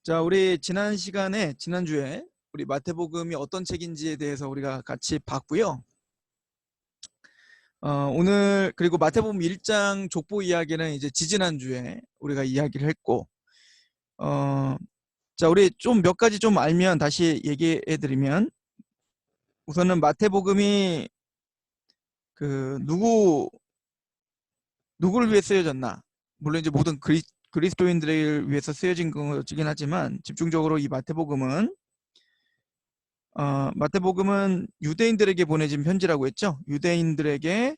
자, 우리 지난 시간에, 지난주에 우리 마태복음이 어떤 책인지에 대해서 우리가 같이 봤고요. 오늘, 그리고 마태복음 1장 족보 이야기는 이제 지지난주에 우리가 이야기를 했고, 자, 우리 좀 몇 가지 좀 알면 다시 얘기해 드리면, 우선은 마태복음이 누구를 위해 쓰여졌나? 물론 이제 모든 그리스도인들을 위해서 쓰여진 거긴 하지만, 집중적으로 이 마태복음은 유대인들에게 보내진 편지라고 했죠. 유대인들에게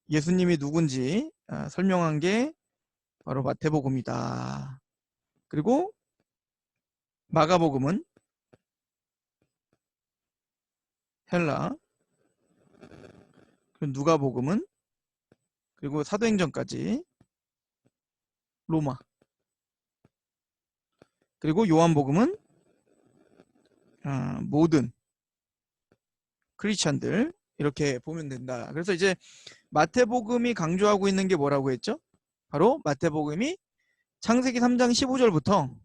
예수님이 누군지 설명한 게 바로 마태복음이다. 그리고 마가복음은 헬라, 그리고 누가복음은, 그리고 사도행전까지 로마, 그리고 요한복음은 모든 크리스찬들, 이렇게 보면 된다. 그래서 이제 마태복음이 강조하고 있는 게 뭐라고 했죠? 바로 마태복음이 창세기 3장 15절부터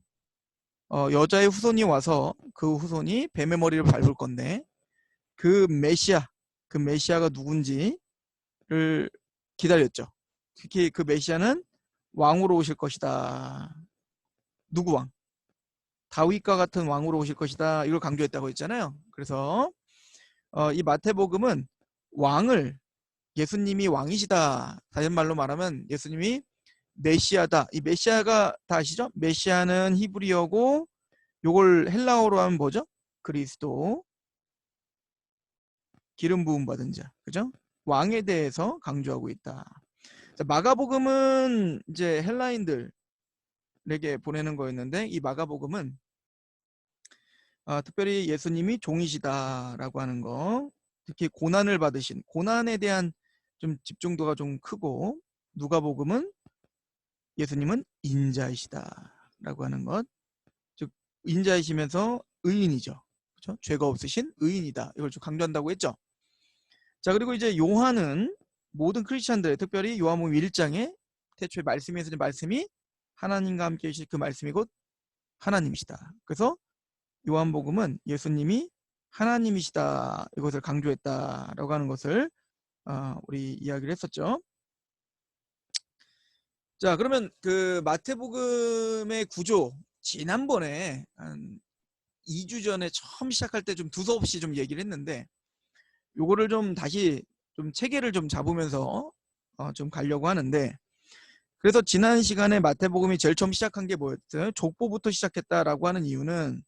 여자의 후손이 와서 그 후손이 뱀의 머리를 밟을 건데, 그 메시아가 누군지를 기다렸죠. 특히 그 메시아는 왕으로 오실 것이다. 누구 왕? 다윗과 같은 왕으로 오실 것이다. 이걸 강조했다고 했잖아요. 그래서 이 마태복음은 예수님이 왕이시다. 다른 말로 말하면 예수님이 메시아다. 이 메시아가 다 아시죠? 메시아는 히브리어고, 요걸 헬라어로 하면 뭐죠? 그리스도, 기름 부음 받은 자, 그죠? 왕에 대해서 강조하고 있다. 자, 마가복음은 이제 헬라인들에게 보내는 거였는데, 이 마가복음은 특별히 예수님이 종이시다라고 하는 거, 특히 고난을 받으신 고난에 대한 좀 집중도가 좀 크고, 누가복음은 예수님은 인자이시다라고 하는 것, 즉 인자이시면서 의인이죠. 그렇죠? 죄가 없으신 의인이다. 이걸 좀 강조한다고 했죠. 자, 그리고 이제 요한은 모든 크리스찬들, 특별히 요한복음 1장에 태초에 말씀이 있으니 말씀이 하나님과 함께 계실 그 말씀이 곧 하나님이시다. 그래서 요한복음은 예수님이 하나님이시다, 이것을 강조했다라고 하는 것을 우리 이야기를 했었죠. 자, 그러면 그 마태복음의 구조, 지난번에 한 2주 전에 처음 시작할 때 좀 두서없이 좀 얘기를 했는데, 요거를 좀 다시 좀 체계를 좀 잡으면서 좀 가려고 하는데, 그래서 지난 시간에 마태복음이 제일 처음 시작한 게 뭐였어요? 족보부터 시작했다라고 하는 이유는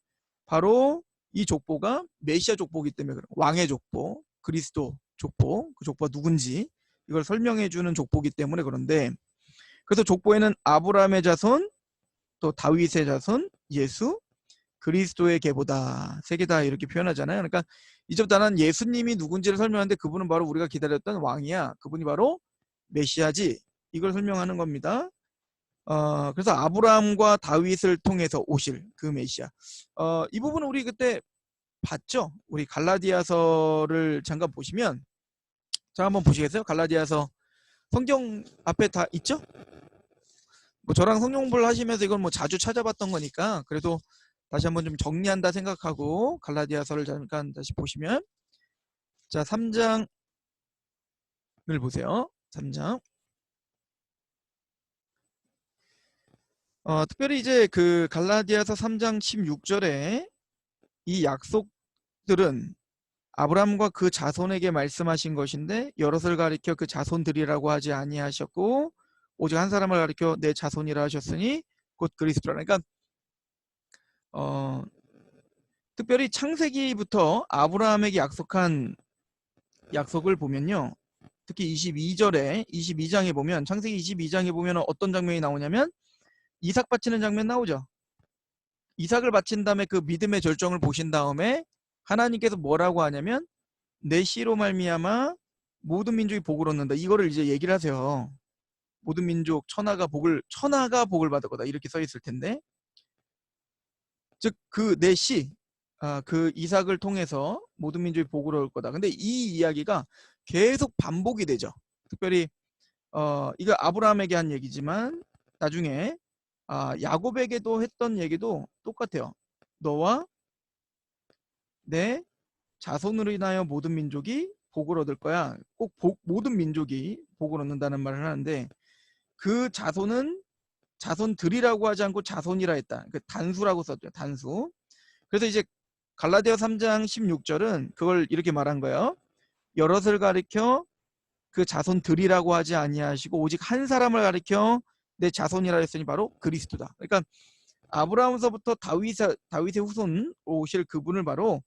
바로 이 족보가 메시아 족보이기 때문에 그래요. 왕의 족보, 그리스도 족보, 그 족보가 누군지 이걸 설명해 주는 족보이기 때문에 그런데, 그래서 족보에는 아브라함의 자손, 또 다윗의 자손, 예수, 그리스도의 계보다, 세 개다 이렇게 표현하잖아요. 그러니까 이제부터 는 예수님이 누군지를 설명하는데, 그분은 바로 우리가 기다렸던 왕이야. 그분이 바로 메시아지. 이걸 설명하는 겁니다. 그래서 아브라함과 다윗을 통해서 오실 그 메시아. 이 부분은 우리 그때 봤죠? 우리 갈라디아서를 잠깐 보시면, 자, 한번 보시겠어요? 갈라디아서 성경 앞에 다 있죠? 뭐 저랑 성경 공부를 하시면서 이걸 뭐 자주 찾아봤던 거니까 그래도 다시 한번 좀 정리한다 생각하고 갈라디아서를 잠깐 다시 보시면, 자, 3장을 보세요. 3장. 특별히 이제 그 갈라디아서 3장 16절에 이 약속들은 아브라함과 그 자손에게 말씀하신 것인데, 여럿을 가리켜 그 자손들이라고 하지 아니하셨고 오직 한 사람을 가리켜 내 자손이라 하셨으니 곧 그리스도라. 그러니까 특별히 창세기부터 아브라함에게 약속한 약속을 보면요, 특히 22장에 보면, 창세기 22장에 보면 어떤 장면이 나오냐면 이삭 바치는 장면 나오죠. 이삭을 바친 다음에 그 믿음의 절정을 보신 다음에 하나님께서 뭐라고 하냐면 내 씨로 말미암아 모든 민족이 복을 얻는다, 이거를 이제 얘기를 하세요. 모든 민족 천하가 복을 받을 거다, 이렇게 써 있을 텐데, 즉 그 내 씨, 그 이삭을 통해서 모든 민족이 복을 얻을 거다. 근데 이 이야기가 계속 반복이 되죠. 특별히 이거 아브라함에게 한 얘기지만 나중에 야곱에게도 했던 얘기도 똑같아요. 너와 내 자손으로 인하여 모든 민족이 복을 얻을 거야. 꼭 모든 민족이 복을 얻는다는 말을 하는데, 그 자손은 자손들이라고 하지 않고 자손이라 했다. 그 단수라고 썼죠. 단수. 그래서 이제 갈라디아 3장 16절은 그걸 이렇게 말한 거예요. 여럿을 가리켜 그 자손들이라고 하지 아니하시고 오직 한 사람을 가리켜 내 자손이라 했으니 바로 그리스도다. 그러니까 아브라함서부터 다윗의 후손 오실 그분을 바로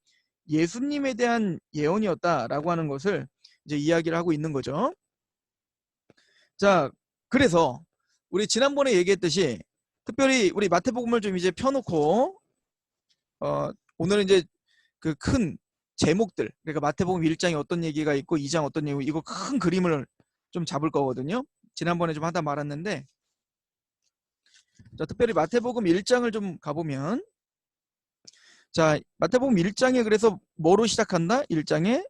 예수님에 대한 예언이었다라고 하는 것을 이제 이야기를 하고 있는 거죠. 자, 그래서 우리 지난번에 얘기했듯이 특별히 우리 마태복음을 좀 이제 펴놓고 오늘은 이제 그 큰 제목들, 그러니까 마태복음 1장에 어떤 얘기가 있고 2장 어떤 얘기고 이거 큰 그림을 좀 잡을 거거든요. 지난번에 좀 하다 말았는데, 자, 특별히 마태복음 1장을 좀 가보면, 자, 마태복음 1장에 그래서 뭐로 시작한다? 1장에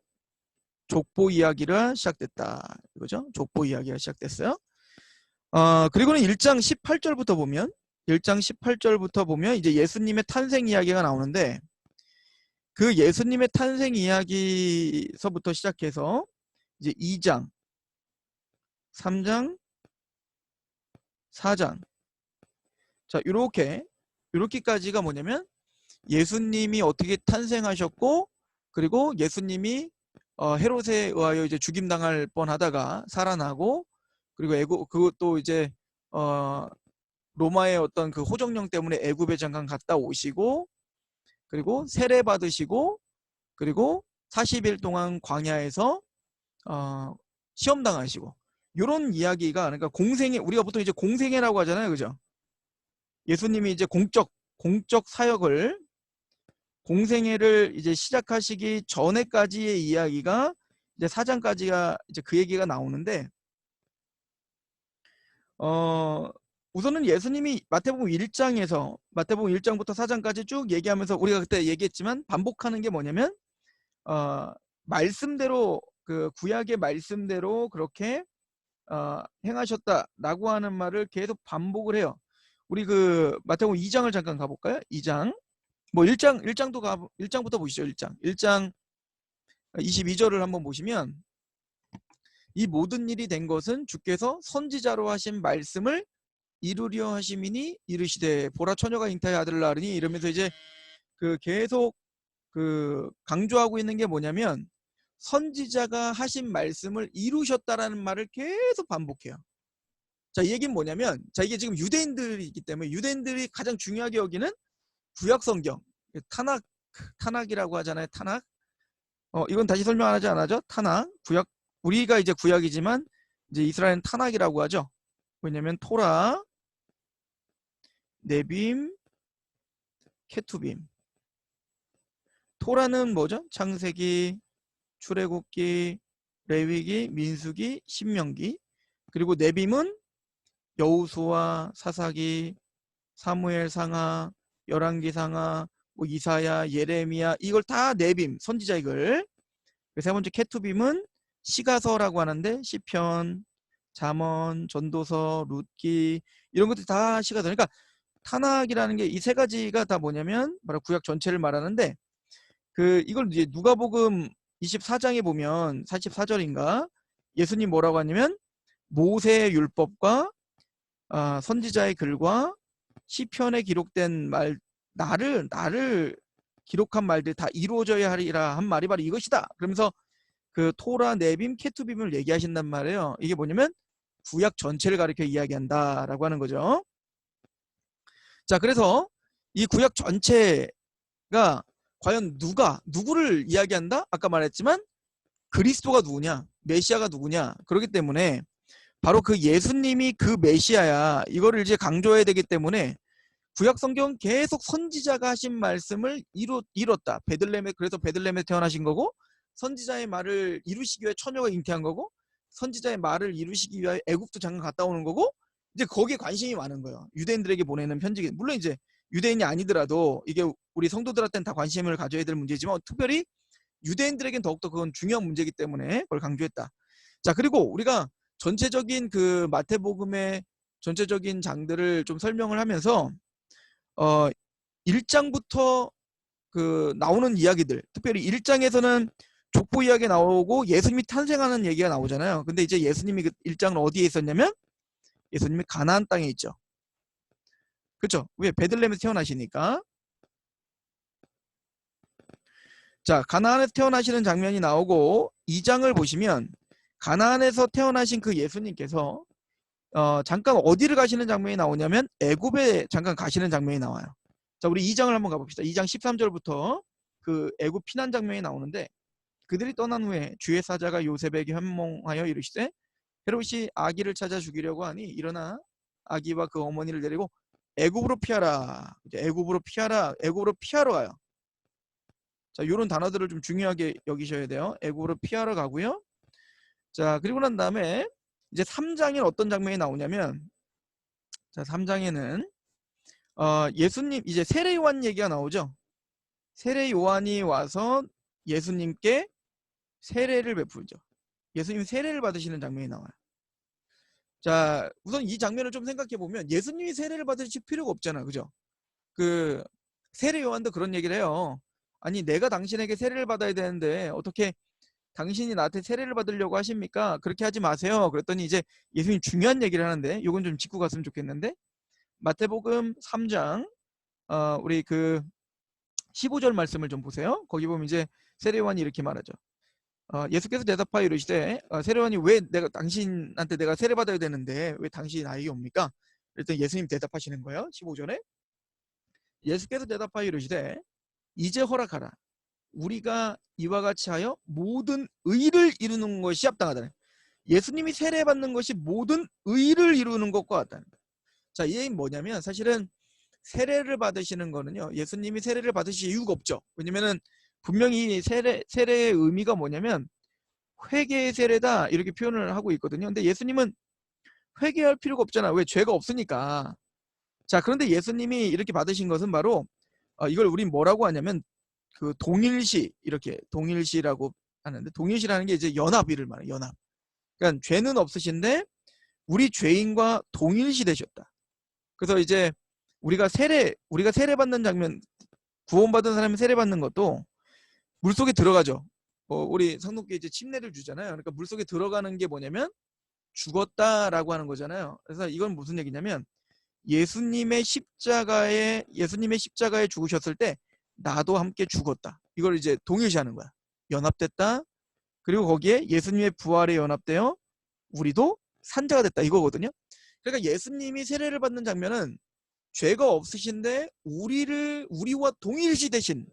족보 이야기가 시작됐다. 이거죠? 족보 이야기가 시작됐어요. 그리고는 1장 18절부터 보면, 1장 18절부터 보면 이제 예수님의 탄생 이야기가 나오는데, 그 예수님의 탄생 이야기서부터 시작해서 이제 2장, 3장, 4장, 자, 요렇게까지가 뭐냐면 예수님이 어떻게 탄생하셨고, 그리고 예수님이 헤롯에 의하여 이제 죽임당할 뻔하다가 살아나고, 그리고 그것도 이제 로마의 어떤 그 호정령 때문에 애굽에 잠깐 갔다 오시고, 그리고 세례 받으시고, 그리고 40일 동안 광야에서 시험 당하시고, 요런 이야기가, 그러니까 공생애, 우리가 보통 이제 공생애라고 하잖아요, 그죠? 예수님이 이제 공적 사역을, 공생애를 이제 시작하시기 전에까지의 이야기가 이제 4장까지가 이제 그 얘기가 나오는데, 우선은 예수님이 마태복음 1장부터 4장까지 쭉 얘기하면서 우리가 그때 얘기했지만 반복하는 게 뭐냐면 말씀대로, 그 구약의 말씀대로 그렇게 행하셨다라고 하는 말을 계속 반복을 해요. 우리 그 마태복음 2장을 잠깐 가볼까요? 2장. 뭐 1장부터 보시죠. 1장 22절을 한번 보시면, 이 모든 일이 된 것은 주께서 선지자로 하신 말씀을 이루려 하심이니 이르시되 보라 처녀가 잉타의 아들을 낳으리니, 이러면서 이제 그 계속 그 강조하고 있는 게 뭐냐면 선지자가 하신 말씀을 이루셨다라는 말을 계속 반복해요. 자, 이 얘기는 뭐냐면, 자, 이게 지금 유대인들이기 때문에 유대인들이 가장 중요하게 여기는 구약 성경, 타낙이라고 하잖아요. 타낙. 이건 다시 설명 안 하지 않아죠? 타낙. 구약, 우리가 이제 구약이지만 이제 이스라엘은 타낙이라고 하죠. 왜냐면 토라, 네빔, 케투빔. 토라는 뭐죠? 창세기, 출애굽기, 레위기, 민수기, 신명기. 그리고 네빔은 여호수아, 사사기, 사무엘 상하, 열왕기 상하, 뭐 이사야, 예레미야, 이걸 다 네빔, 선지자 글. 세 번째 케투빔은 시가서라고 하는데 시편, 잠언, 전도서, 룻기, 이런 것들이 다 시가서. 그러니까 타낙이라는 게 이 세 가지가 다 뭐냐면 바로 구약 전체를 말하는데, 이걸 이제 누가복음 24장에 보면 44절인가 예수님 뭐라고 하냐면 모세의 율법과 선지자의 글과 시편에 기록된 말, 나를 기록한 말들 다 이루어져야 하리라 한 말이 바로 이것이다. 그러면서 그 토라, 네빔, 케투빔을 얘기하신단 말이에요. 이게 뭐냐면 구약 전체를 가리켜 이야기한다라고 하는 거죠. 자, 그래서 이 구약 전체가 과연 누구를 이야기한다? 아까 말했지만 그리스도가 누구냐, 메시아가 누구냐. 그렇기 때문에 바로 그 예수님이 그 메시아야, 이거를 이제 강조해야 되기 때문에 구약 성경 계속 선지자가 하신 말씀을 이뤘다. 그래서 베들레헴에 태어나신 거고, 선지자의 말을 이루시기 위해 처녀가 잉태한 거고, 선지자의 말을 이루시기 위해 애굽도 잠깐 갔다 오는 거고, 이제 거기에 관심이 많은 거예요. 유대인들에게 보내는 편지. 물론 이제 유대인이 아니더라도 이게 우리 성도들한테는 다 관심을 가져야 될 문제지만 특별히 유대인들에겐 더욱더 그건 중요한 문제이기 때문에 그걸 강조했다. 자, 그리고 우리가 전체적인 그 마태복음의 전체적인 장들을 좀 설명을 하면서 1장부터 그 나오는 이야기들, 특별히 1장에서는 족보 이야기 나오고 예수님이 탄생하는 얘기가 나오잖아요. 근데 이제 예수님이 그 1장은 어디에 있었냐면 예수님이 가나안 땅에 있죠. 그렇죠? 왜? 베들레헴에서 태어나시니까. 자, 가나안에서 태어나시는 장면이 나오고 2장을 보시면 가나안에서 태어나신 그 예수님께서 잠깐 어디를 가시는 장면이 나오냐면 애굽에 잠깐 가시는 장면이 나와요. 자, 우리 2장을 한번 가봅시다. 2장 13절부터 그 애굽 피난 장면이 나오는데, 그들이 떠난 후에 주의 사자가 요셉에게 현몽하여 이르시되 헤롯이 아기를 찾아 죽이려고 하니 일어나 아기와 그 어머니를 데리고 애굽으로 피하라. 애굽으로 피하라. 애굽으로 피하러 가요. 자, 이런 단어들을 좀 중요하게 여기셔야 돼요. 애굽으로 피하러 가고요. 자, 그리고 난 다음에 이제 3장에 어떤 장면이 나오냐면, 자, 3장에는 예수님 이제 세례 요한 얘기가 나오죠. 세례 요한이 와서 예수님께 세례를 베풀죠. 예수님 세례를 받으시는 장면이 나와요. 자, 우선 이 장면을 좀 생각해 보면 예수님이 세례를 받으실 필요가 없잖아, 그죠? 그 세례 요한도 그런 얘기를 해요. 아니, 내가 당신에게 세례를 받아야 되는데 어떻게 당신이 나한테 세례를 받으려고 하십니까? 그렇게 하지 마세요. 그랬더니 이제 예수님 중요한 얘기를 하는데, 이건 좀 짚고 갔으면 좋겠는데, 마태복음 3장 우리 그 15절 말씀을 좀 보세요. 거기 보면 이제 세례요한이 이렇게 말하죠. 예수께서 대답하여 이르시되 세례요한이 왜 내가 당신한테 내가 세례 받아야 되는데 왜 당신이 나에게 옵니까? 그랬더니 예수님 대답하시는 거예요. 15절에 예수께서 대답하여 이르시되 이제 허락하라. 우리가 이와 같이 하여 모든 의를 이루는 것이 합당하다. 예수님이 세례 받는 것이 모든 의를 이루는 것과 같다. 자, 이 얘기는 뭐냐면 사실은 세례를 받으시는 거는요, 예수님이 세례를 받으실 이유가 없죠. 왜냐면은 분명히 세례의 의미가 뭐냐면 회개의 세례다 이렇게 표현을 하고 있거든요. 근데 예수님은 회개할 필요가 없잖아. 왜? 죄가 없으니까. 자, 그런데 예수님이 이렇게 받으신 것은 바로 이걸 우린 뭐라고 하냐면 그 동일시, 이렇게 동일시라고 하는데, 동일시라는 게 이제 연합이를 말해요. 연합. 그러니까 죄는 없으신데 우리 죄인과 동일시 되셨다. 그래서 이제 우리가 세례 받는 장면, 구원받은 사람이 세례 받는 것도 물속에 들어가죠. 우리 성도께 이제 침례를 주잖아요. 그러니까 물속에 들어가는 게 뭐냐면 죽었다라고 하는 거잖아요. 그래서 이건 무슨 얘기냐면 예수님의 십자가에 죽으셨을 때 나도 함께 죽었다. 이걸 이제 동일시하는 거야. 연합됐다. 그리고 거기에 예수님의 부활에 연합되어 우리도 산자가 됐다. 이거거든요. 그러니까 예수님이 세례를 받는 장면은 죄가 없으신데 우리와 동일시 되신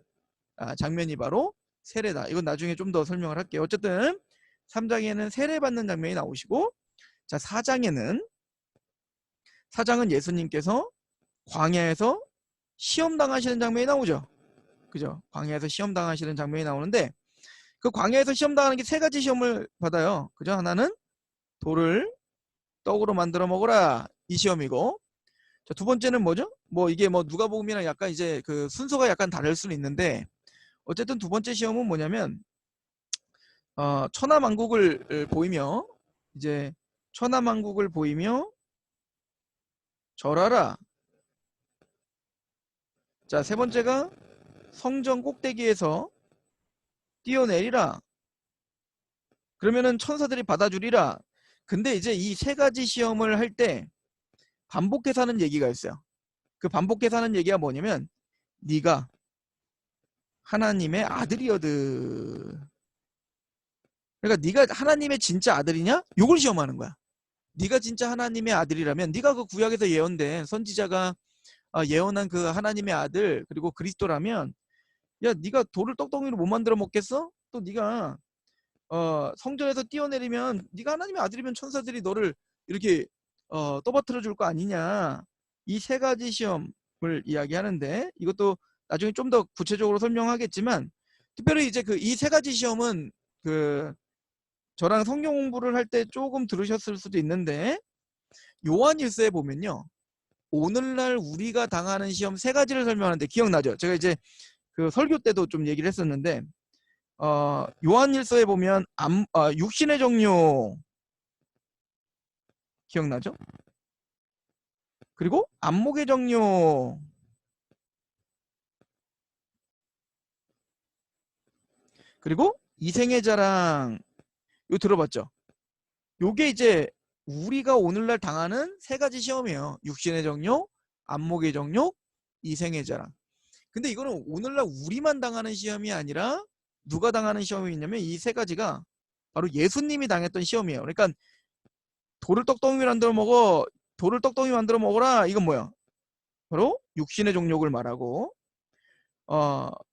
장면이 바로 세례다. 이건 나중에 좀 더 설명을 할게요. 어쨌든 3장에는 세례 받는 장면이 나오시고, 자, 4장은 예수님께서 광야에서 시험 당하시는 장면이 나오죠. 그죠? 광야에서 시험 당하시는 장면이 나오는데, 그 광야에서 시험 당하는 게 세 가지 시험을 받아요. 그죠? 하나는 돌을 떡으로 만들어 먹어라, 이 시험이고, 자, 두 번째는 뭐죠? 뭐 이게 뭐 누가복음이랑 약간 이제 그 순서가 약간 다를 수는 있는데, 어쨌든 두 번째 시험은 뭐냐면 천하만국을 보이며 이제 천하만국을 보이며 절하라. 자, 세 번째가 성전 꼭대기에서 뛰어내리라. 그러면은 천사들이 받아주리라. 근데 이제 이 세 가지 시험을 할 때 반복해서 하는 얘기가 있어요. 그 반복해서 하는 얘기가 뭐냐면 네가 하나님의 아들이거든. 그러니까 네가 하나님의 진짜 아들이냐? 요걸 시험하는 거야. 네가 진짜 하나님의 아들이라면, 네가 그 구약에서 예언된 선지자가 예언한 그 하나님의 아들 그리고 그리스도라면, 야, 네가 돌을 떡덩이로 못 만들어 먹겠어? 또 네가 성전에서 뛰어내리면 네가 하나님의 아들이면 천사들이 너를 이렇게 떠받들어 줄 거 아니냐. 이 세 가지 시험을 이야기하는데, 이것도 나중에 좀 더 구체적으로 설명하겠지만, 특별히 이제 그 이 세 가지 시험은 그 저랑 성경 공부를 할 때 조금 들으셨을 수도 있는데, 요한일서에 보면요, 오늘날 우리가 당하는 시험 세 가지를 설명하는데 기억나죠? 제가 이제 그 설교 때도 좀 얘기를 했었는데, 요한일서에 보면 육신의 종류 기억나죠? 그리고 안목의 정욕, 그리고 이생의 자랑. 이거 들어봤죠? 요게 이제 우리가 오늘날 당하는 세 가지 시험이에요. 육신의 정욕, 안목의 정욕, 이생의 자랑. 근데 이거는 오늘날 우리만 당하는 시험이 아니라 누가 당하는 시험이 있냐면 이 세 가지가 바로 예수님이 당했던 시험이에요. 그러니까 돌을 떡덩이 만들어 먹어, 돌을 떡덩이 만들어 먹어라. 이건 뭐야? 바로 육신의 정욕을 말하고,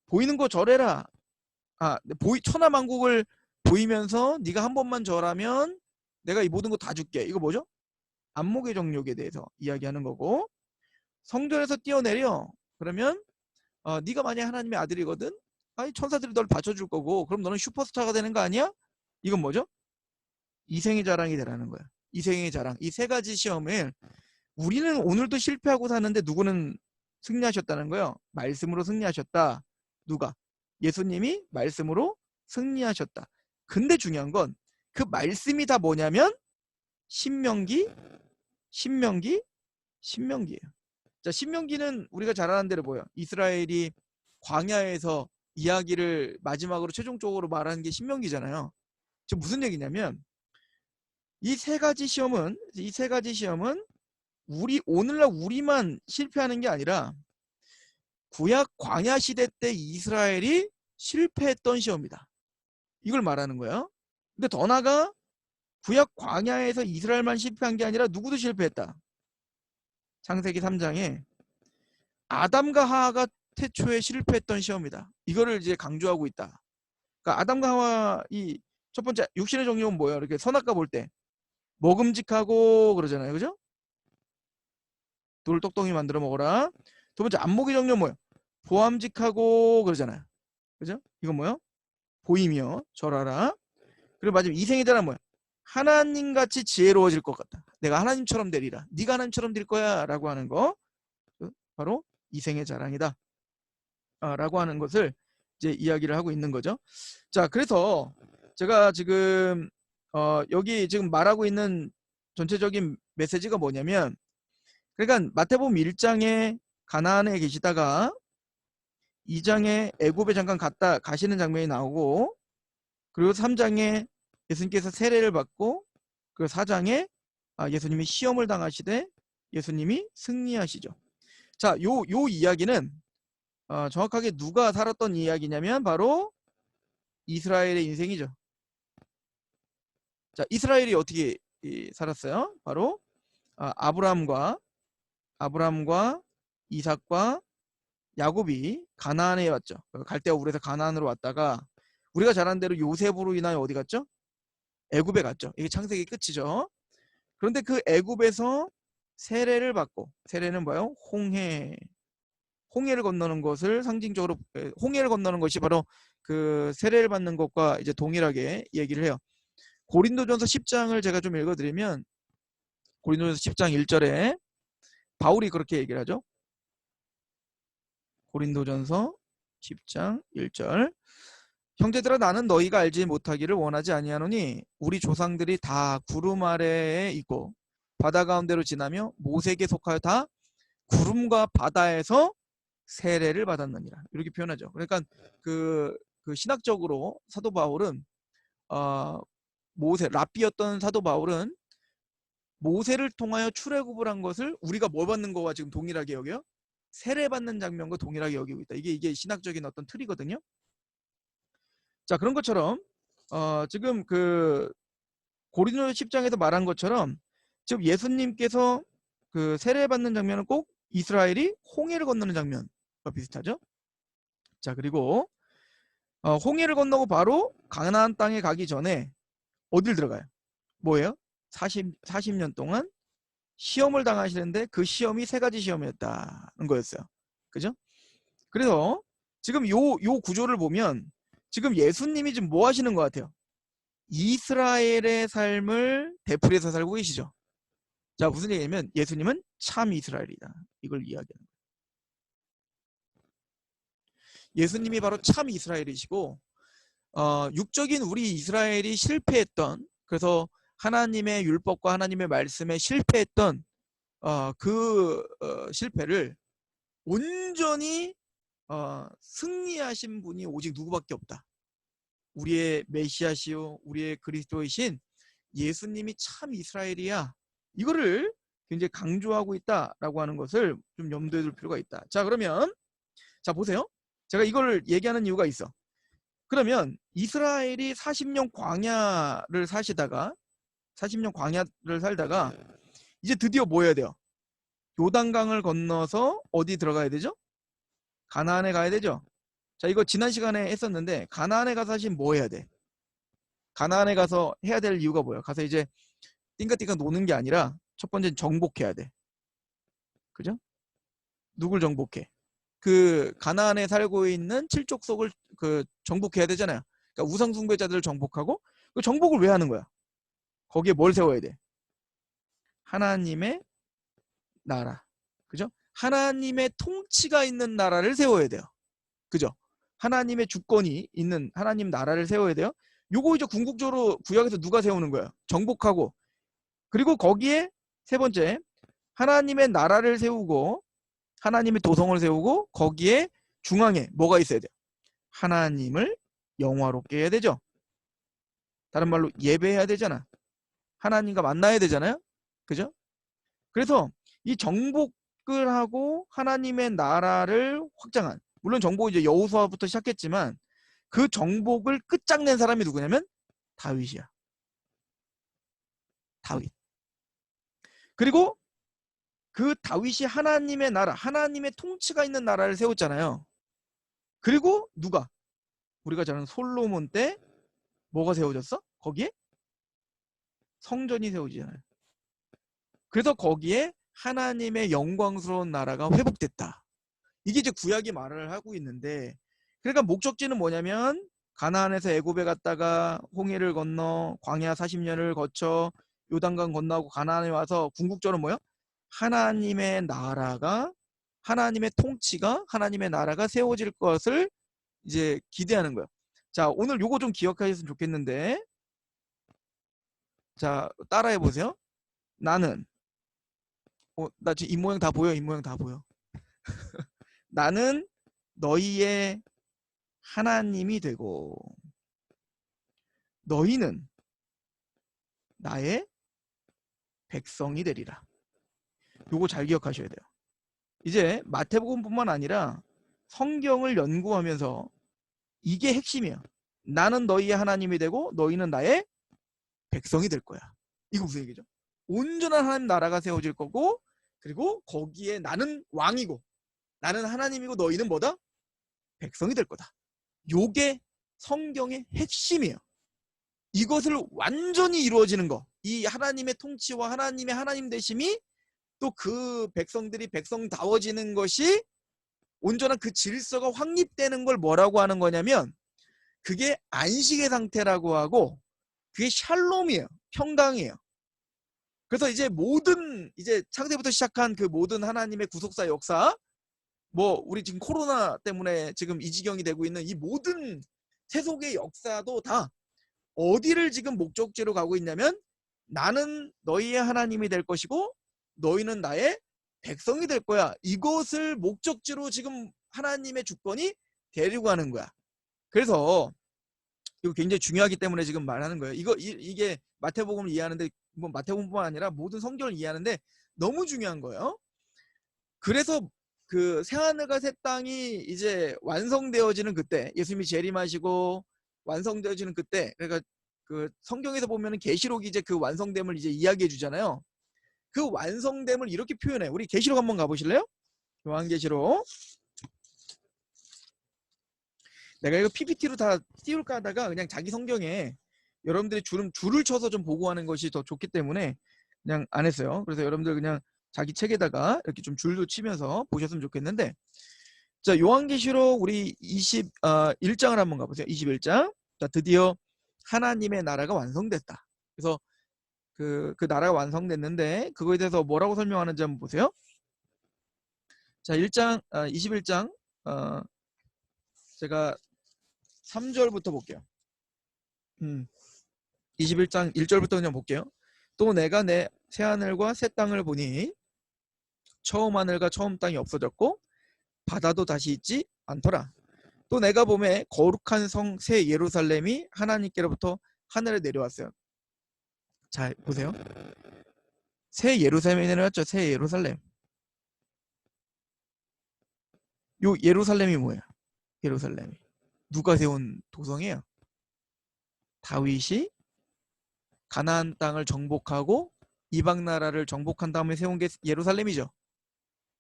보이는 거 절해라. 천하만국을 보이면서 네가 한 번만 절하면 내가 이 모든 거 다 줄게. 이거 뭐죠? 안목의 정욕에 대해서 이야기하는 거고, 성전에서 뛰어내려. 그러면 네가 만약 하나님의 아들이거든. 아니 천사들이 널 받쳐줄 거고, 그럼 너는 슈퍼스타가 되는 거 아니야? 이건 뭐죠? 이생의 자랑이 되라는 거야. 이생의 자랑. 이 세 가지 시험을 우리는 오늘도 실패하고 사는데 누구는 승리하셨다는 거예요. 말씀으로 승리하셨다. 누가? 예수님이 말씀으로 승리하셨다. 근데 중요한 건 그 말씀이 다 뭐냐면 신명기, 신명기, 신명기예요. 자, 신명기는 우리가 잘 아는 대로 뭐예요? 이스라엘이 광야에서 이야기를 마지막으로 최종적으로 말하는 게 신명기잖아요. 지금 무슨 얘기냐면 이 세 가지 시험은 우리 오늘날 우리만 실패하는 게 아니라 구약 광야 시대 때 이스라엘이 실패했던 시험이다. 이걸 말하는 거예요. 근데 더 나아가 구약 광야에서 이스라엘만 실패한 게 아니라 누구도 실패했다. 창세기 3장에 아담과 하와가 태초에 실패했던 시험이다. 이거를 이제 강조하고 있다. 그러니까 아담과 하와 이 첫 번째 육신의 정욕은 뭐예요? 이렇게 선악과 볼 때 먹음직하고 그러잖아요. 그죠? 돌 똑똑히 만들어 먹어라. 두 번째 안목의 정욕은 뭐예요? 보암직하고 그러잖아요. 그죠? 이건 뭐예요? 보이며 절하라. 그리고 마지막 이생의 자랑 뭐야? 하나님같이 지혜로워질 것 같다. 내가 하나님처럼 되리라. 네가 하나님처럼 될 거야 라고 하는 거. 바로 이생의 자랑이다. 라고 하는 것을 이제 이야기를 하고 있는 거죠. 자, 그래서 제가 지금 여기 지금 말하고 있는 전체적인 메시지가 뭐냐면, 그러니까 마태복음 1장에 가나안에 계시다가 2장에 애굽에 잠깐 갔다 가시는 장면이 나오고, 그리고 3장에 예수님께서 세례를 받고, 그리고 4장에 예수님이 시험을 당하시되 예수님이 승리하시죠. 자, 요 이야기는 정확하게 누가 살았던 이야기냐면 바로 이스라엘의 인생이죠. 자, 이스라엘이 어떻게 살았어요? 바로 아브라함과 이삭과 야곱이 가나안에 왔죠. 갈대아 우르에서 가나안으로 왔다가 우리가 잘 아는 대로 요셉으로 인하여 어디 갔죠? 애굽에 갔죠. 이게 창세기 끝이죠. 그런데 그 애굽에서 세례를 받고, 세례는 뭐예요? 홍해를 건너는 것을 상징적으로, 홍해를 건너는 것이 바로 그 세례를 받는 것과 이제 동일하게 얘기를 해요. 고린도전서 10장을 제가 좀 읽어드리면, 고린도전서 10장 1절에 바울이 그렇게 얘기를 하죠. 고린도전서 10장 1절. 형제들아, 나는 너희가 알지 못하기를 원하지 아니하노니 우리 조상들이 다 구름 아래에 있고 바다 가운데로 지나며 모세에게 속하여 다 구름과 바다에서 세례를 받았느니라. 이렇게 표현하죠. 그러니까 그 신학적으로 사도 바울은 랍비였던 사도 바울은 모세를 통하여 출애굽을 한 것을 우리가 뭘 받는 거와 지금 동일하게 여겨요? 세례 받는 장면과 동일하게 여기고 있다. 이게 신학적인 어떤 틀이거든요. 자, 그런 것처럼 지금 그 고린도서 10장에서 말한 것처럼 지금 예수님께서 그 세례 받는 장면은 꼭 이스라엘이 홍해를 건너는 장면과 비슷하죠. 자, 그리고 홍해를 건너고 바로 가나안 땅에 가기 전에 어딜 들어가요? 뭐예요? 40년 동안 시험을 당하시는데 그 시험이 세 가지 시험이었다는 거였어요. 그죠? 그래서 지금 요 구조를 보면 지금 예수님이 지금 뭐 하시는 것 같아요? 이스라엘의 삶을 되풀이해서 살고 계시죠. 자, 무슨 얘기냐면 예수님은 참 이스라엘이다. 이걸 이야기하는 거예요. 예수님이 바로 참 이스라엘이시고 육적인 우리 이스라엘이 실패했던, 그래서 하나님의 율법과 하나님의 말씀에 실패했던 실패를 온전히 승리하신 분이 오직 누구밖에 없다. 우리의 메시아시요 우리의 그리스도이신 예수님이 참 이스라엘이야. 이거를 굉장히 강조하고 있다라고 하는 것을 좀 염두에 둘 필요가 있다. 자, 그러면 자 보세요. 제가 이걸 얘기하는 이유가 있어. 그러면 이스라엘이 40년 광야를 사시다가 40년 광야를 살다가 이제 드디어 뭐 해야 돼요? 요단강을 건너서 어디 들어가야 되죠? 가나안에 가야 되죠. 자, 이거 지난 시간에 했었는데 가나안에 가서 사실 뭐 해야 돼? 가나안에 가서 해야 될 이유가 뭐야? 가서 이제 띵까띵까 노는 게 아니라 첫 번째는 정복해야 돼. 그죠? 누굴 정복해? 그 가나안에 살고 있는 칠족속을 그 정복해야 되잖아요. 그러니까 우상 숭배자들을 정복하고 그 정복을 왜 하는 거야? 거기에 뭘 세워야 돼? 하나님의 나라. 그죠? 하나님의 통치가 있는 나라를 세워야 돼요. 그죠? 하나님의 주권이 있는 하나님 나라를 세워야 돼요. 요거 이제 궁극적으로 구약에서 누가 세우는 거예요? 정복하고. 그리고 거기에 세 번째, 하나님의 나라를 세우고 하나님의 도성을 세우고 거기에 중앙에 뭐가 있어야 돼요? 하나님을 영화롭게 해야 되죠. 다른 말로 예배해야 되잖아. 하나님과 만나야 되잖아요. 그죠? 그래서 이 정복을 하고 하나님의 나라를 확장한, 물론 정복이 이제 여호수아부터 시작했지만 그 정복을 끝장낸 사람이 누구냐면 다윗이야. 다윗. 그리고 그 다윗이 하나님의 나라, 하나님의 통치가 있는 나라를 세웠잖아요. 그리고 누가? 우리가 잘 아는 솔로몬 때 뭐가 세워졌어? 거기에 성전이 세워지잖아요. 그래서 거기에 하나님의 영광스러운 나라가 회복됐다. 이게 이제 구약이 말을 하고 있는데, 그러니까 목적지는 뭐냐면 가나안에서 애굽에 갔다가 홍해를 건너 광야 40년을 거쳐 요단강 건너고 가나안에 와서 궁극적으로 뭐요? 하나님의 나라가, 하나님의 통치가, 하나님의 나라가 세워질 것을 이제 기대하는 거예요. 자, 오늘 요거 좀 기억하셨으면 좋겠는데, 자, 따라해 보세요. 나는, 나 지금 입 모양 다 보여? 입 모양 다 보여. 나는 너희의 하나님이 되고 너희는 나의 백성이 되리라. 요거 잘 기억하셔야 돼요. 이제 마태복음뿐만 아니라 성경을 연구하면서 이게 핵심이에요. 나는 너희의 하나님이 되고 너희는 나의 백성이 될 거야. 이거 무슨 얘기죠? 온전한 하나님 나라가 세워질 거고, 그리고 거기에 나는 왕이고 나는 하나님이고 너희는 뭐다? 백성이 될 거다. 요게 성경의 핵심이에요. 이것을 완전히 이루어지는 거, 이 하나님의 통치와 하나님의 하나님 되심이 또 그 백성들이 백성다워지는 것이 온전한 그 질서가 확립되는 걸 뭐라고 하는 거냐면 그게 안식의 상태라고 하고 그게 샬롬이에요. 평강이에요. 그래서 이제 모든 이제 창세부터 시작한 그 모든 하나님의 구속사 역사, 뭐 우리 지금 코로나 때문에 지금 이 지경이 되고 있는 이 모든 세속의 역사도 다 어디를 지금 목적지로 가고 있냐면 나는 너희의 하나님이 될 것이고 너희는 나의 백성이 될 거야. 이것을 목적지로 지금 하나님의 주권이 데리고 가는 거야. 그래서 이거 굉장히 중요하기 때문에 지금 말하는 거예요. 이게 마태복음을 이해하는데, 뭐 마태복음뿐만 아니라 모든 성경을 이해하는데 너무 중요한 거예요. 그래서 그 새하늘과 새 땅이 이제 완성되어지는 그때, 예수님이 재림하시고 완성되어지는 그때, 그러니까 그 성경에서 보면은 계시록이 이제 그 완성됨을 이제 이야기해 주잖아요. 그 완성됨을 이렇게 표현해. 우리 계시록 한번 가보실래요? 요한계시록. 내가 이거 PPT로 다 띄울까 하다가 그냥 자기 성경에 여러분들이 줄을 쳐서 좀 보고 하는 것이 더 좋기 때문에 그냥 안 했어요. 그래서 여러분들 그냥 자기 책에다가 이렇게 좀 줄도 치면서 보셨으면 좋겠는데, 자, 요한계시록 우리 21장을 한번 가보세요. 21장. 자, 드디어 하나님의 나라가 완성됐다. 그래서 그 나라가 완성됐는데 그거에 대해서 뭐라고 설명하는지 한번 보세요. 자, 21장 제가 3절부터 볼게요. 21장 1절부터 그냥 볼게요. 또 내가 내 새하늘과 새 땅을 보니 처음 하늘과 처음 땅이 없어졌고 바다도 다시 있지 않더라. 또 내가 보매 거룩한 성 새 예루살렘이 하나님께로부터 하늘에 내려왔어요. 자, 보세요. 새 예루살렘이 내려왔죠. 새 예루살렘. 요 예루살렘이 뭐예요? 예루살렘이 누가 세운 도성이에요? 다윗이 가나안 땅을 정복하고 이방 나라를 정복한 다음에 세운 게 예루살렘이죠.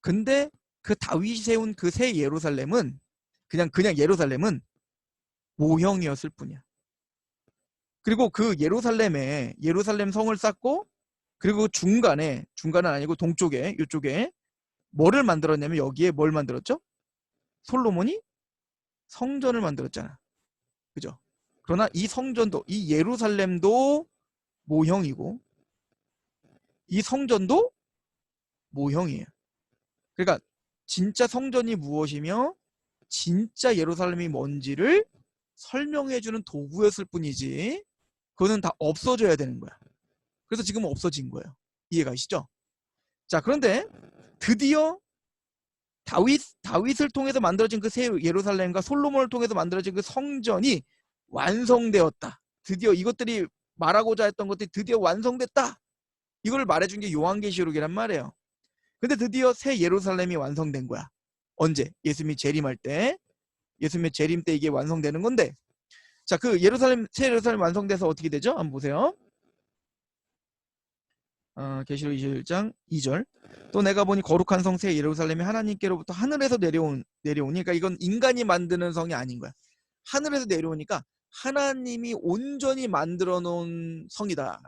근데 그 다윗이 세운 그 새 예루살렘은 그냥 예루살렘은 모형이었을 뿐이야. 그리고 그 예루살렘 성을 쌓고 그리고 중간은 아니고 동쪽에 이쪽에 뭐를 만들었냐면 여기에 뭘 만들었죠? 솔로몬이 성전을 만들었잖아. 그죠? 그러나 이 성전도 이 예루살렘도 모형이고 이 성전도 모형이에요. 그러니까 진짜 성전이 무엇이며 진짜 예루살렘이 뭔지를 설명해주는 도구였을 뿐이지 그거는 다 없어져야 되는 거야. 그래서 지금 없어진 거예요. 이해가시죠? 자, 그런데 드디어 다윗을 통해서 만들어진 그 새 예루살렘과 솔로몬을 통해서 만들어진 그 성전이 완성되었다. 드디어 이것들이 말하고자 했던 것들이 드디어 완성됐다. 이걸 말해준 게 요한계시록이란 말이에요. 근데 드디어 새 예루살렘이 완성된 거야. 언제? 예수님이 재림할 때. 예수님의 재림 때 이게 완성되는 건데, 자, 그 새 예루살렘 완성돼서 어떻게 되죠? 한번 보세요. 계시록 21장 2절. 또 내가 보니 거룩한 성 새 예루살렘이 하나님께로부터 하늘에서 내려오니, 그러니까 이건 인간이 만드는 성이 아닌 거야. 하늘에서 내려오니까 하나님이 온전히 만들어 놓은 성이다.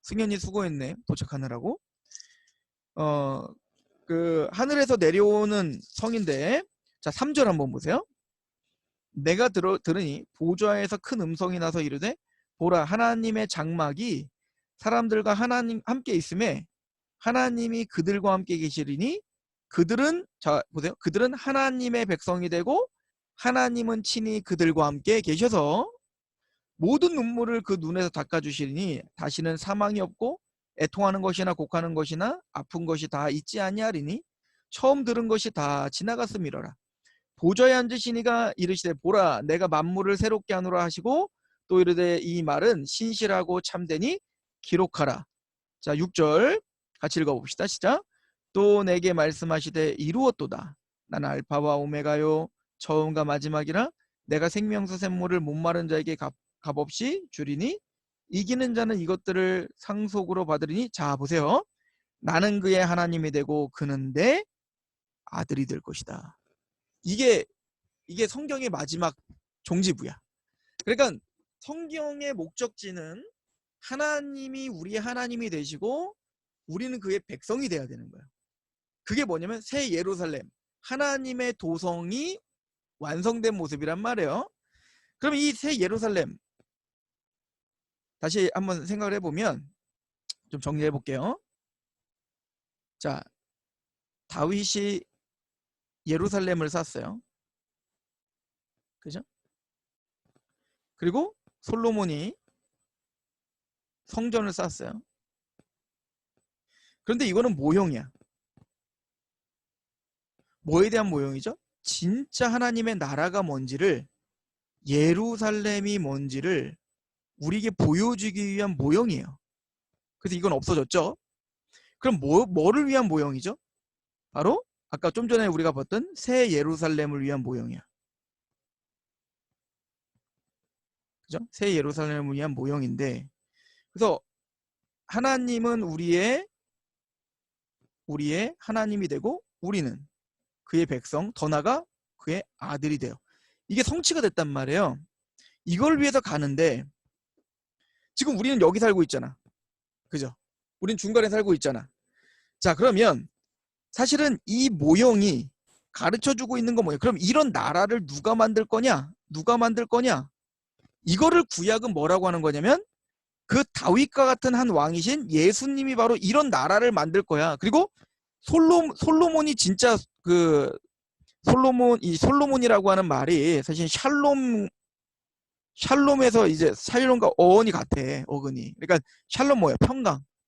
승현이 수고했네. 도착하느라고. 그 하늘에서 내려오는 성인데, 자, 3절 한번 보세요. 내가 들으니 보좌에서 큰 음성이 나서 이르되 보라, 하나님의 장막이 사람들과 하나님 함께 있음에 하나님이 그들과 함께 계시리니 자 보세요. 그들은 하나님의 백성이 되고 하나님은 친히 그들과 함께 계셔서 모든 눈물을 그 눈에서 닦아주시리니 다시는 사망이 없고 애통하는 것이나 곡하는 것이나 아픈 것이 다 있지 아니하리니 처음 들은 것이 다 지나갔음이로라. 보좌에 앉으시니가 이르시되 보라, 내가 만물을 새롭게 하노라 하시고 또 이르되 이 말은 신실하고 참되니 기록하라. 자, 6절 같이 읽어봅시다. 시작. 또 내게 말씀하시되 이루었도다. 나는 알파와 오메가요 처음과 마지막이라. 내가 생명수 샘물을 목마른 자에게 값없이 주리니 이기는 자는 이것들을 상속으로 받으리니. 자, 보세요. 나는 그의 하나님이 되고 그는 내 아들이 될 것이다. 이게 성경의 마지막 종지부야. 그러니까 성경의 목적지는 하나님이 우리의 하나님이 되시고 우리는 그의 백성이 돼야 되는 거예요. 그게 뭐냐면 새 예루살렘, 하나님의 도성이 완성된 모습이란 말이에요. 그럼 이 새 예루살렘 다시 한번 생각을 해보면 좀 정리해 볼게요. 자, 다윗이 예루살렘을 샀어요. 그죠? 그리고 솔로몬이 성전을 쌓았어요. 그런데 이거는 모형이야. 뭐에 대한 모형이죠? 진짜 하나님의 나라가 뭔지를, 예루살렘이 뭔지를 우리에게 보여주기 위한 모형이에요. 그래서 이건 없어졌죠. 그럼 뭐를 위한 모형이죠? 바로 아까 좀 전에 우리가 봤던 새 예루살렘을 위한 모형이야. 그죠? 새 예루살렘을 위한 모형인데, 그래서 하나님은 우리의 하나님이 되고 우리는 그의 백성, 더 나아가 그의 아들이 돼요. 이게 성취가 됐단 말이에요. 이걸 위해서 가는데 지금 우리는 여기 살고 있잖아. 그죠? 우린 중간에 살고 있잖아. 자, 그러면 사실은 이 모형이 가르쳐주고 있는 건 뭐예요? 그럼 이런 나라를 누가 만들 거냐? 이거를 구약은 뭐라고 하는 거냐면 그 다윗과 같은 한 왕이신 예수님이 바로 이런 나라를 만들 거야. 그리고 솔로몬이 진짜 그 솔로몬이라고 하는 말이 사실 샬롬에서 이제 샬롬과 어원이 같아. 어근이. 그러니까 샬롬 뭐야?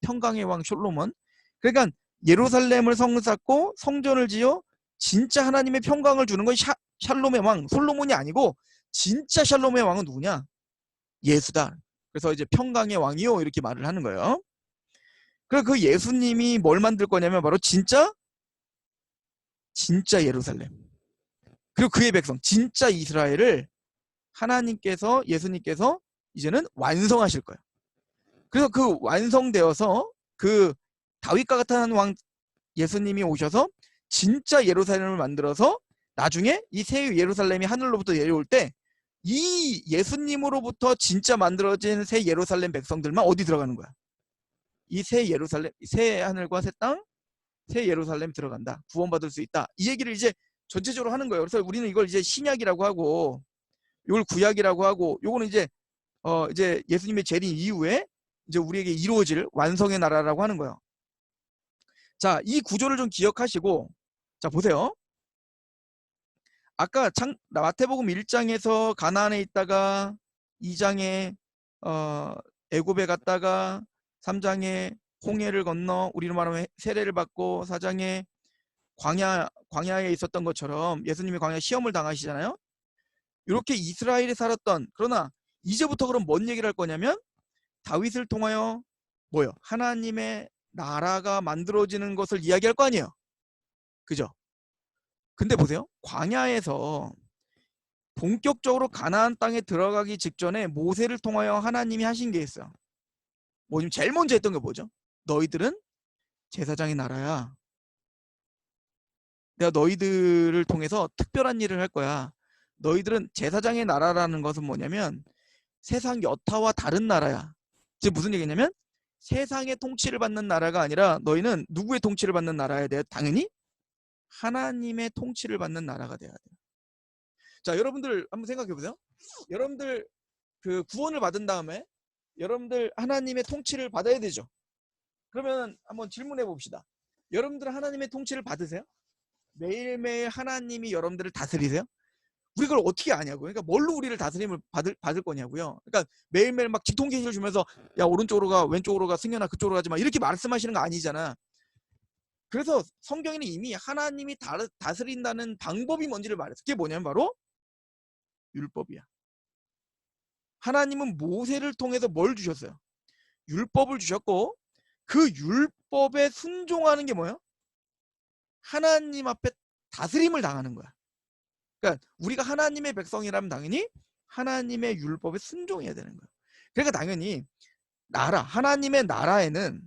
평강의 왕 솔로몬. 그러니까 예루살렘을 성을 쌓고 성전을 지어 진짜 하나님의 평강을 주는 건 샬롬의 왕 솔로몬이 아니고 진짜 샬롬의 왕은 누구냐? 예수다. 그래서 이제 평강의 왕이요 이렇게 말을 하는 거예요. 그래서 그 예수님이 뭘 만들 거냐면 바로 진짜 예루살렘. 그리고 그의 백성 진짜 이스라엘을 하나님께서 예수님께서 이제는 완성하실 거예요. 그래서 그 완성되어서 그 다윗과 같은 왕 예수님이 오셔서 진짜 예루살렘을 만들어서 나중에 이 새 예루살렘이 하늘로부터 내려올 때 이 예수님으로부터 진짜 만들어진 새 예루살렘 백성들만 어디 들어가는 거야? 이 새 예루살렘, 새 하늘과 새 땅, 새 예루살렘 들어간다. 구원받을 수 있다. 이 얘기를 이제 전체적으로 하는 거예요. 그래서 우리는 이걸 이제 신약이라고 하고 이걸 구약이라고 하고 요거는 이제 예수님의 재림 이후에 이제 우리에게 이루어질 완성의 나라라고 하는 거예요. 자, 이 구조를 좀 기억하시고 자, 보세요. 아까 마태복음 1장에서 가나안에 있다가 2장에 애굽에 갔다가 3장에 홍해를 건너 우리로 말하면 세례를 받고 4장에 광야에 있었던 것처럼 예수님이 광야 시험을 당하시잖아요. 이렇게 이스라엘이 살았던 그러나 이제부터 그럼 뭔 얘기를 할 거냐면 다윗을 통하여 뭐요? 하나님의 나라가 만들어지는 것을 이야기할 거 아니에요. 그죠? 근데 보세요. 광야에서 본격적으로 가나안 땅에 들어가기 직전에 모세를 통하여 하나님이 하신 게 있어요. 뭐냐면 제일 먼저 했던 게 뭐죠? 너희들은 제사장의 나라야. 내가 너희들을 통해서 특별한 일을 할 거야. 너희들은 제사장의 나라라는 것은 뭐냐면 세상 여타와 다른 나라야. 지금 무슨 얘기냐면 세상의 통치를 받는 나라가 아니라 너희는 누구의 통치를 받는 나라야 돼? 당연히 하나님의 통치를 받는 나라가 돼야 돼요. 자, 여러분들 한번 생각해 보세요. 여러분들 그 구원을 받은 다음에 여러분들 하나님의 통치를 받아야 되죠. 그러면 한번 질문해 봅시다. 여러분들은 하나님의 통치를 받으세요? 매일매일 하나님이 여러분들을 다스리세요? 우리 그걸 어떻게 아냐고요? 그러니까 뭘로 우리를 다스림을 받을 거냐고요. 그러니까 매일매일 막 직통계시를 주면서 야 오른쪽으로 가 왼쪽으로 가 승현아 그쪽으로 가지 마 이렇게 말씀하시는 거 아니잖아. 그래서 성경에는 이미 하나님이 다스린다는 방법이 뭔지를 말했어. 그게 뭐냐면 바로 율법이야. 하나님은 모세를 통해서 뭘 주셨어요? 율법을 주셨고 그 율법에 순종하는 게 뭐예요? 하나님 앞에 다스림을 당하는 거야. 그러니까 우리가 하나님의 백성이라면 당연히 하나님의 율법에 순종해야 되는 거예요. 그러니까 당연히 하나님의 나라에는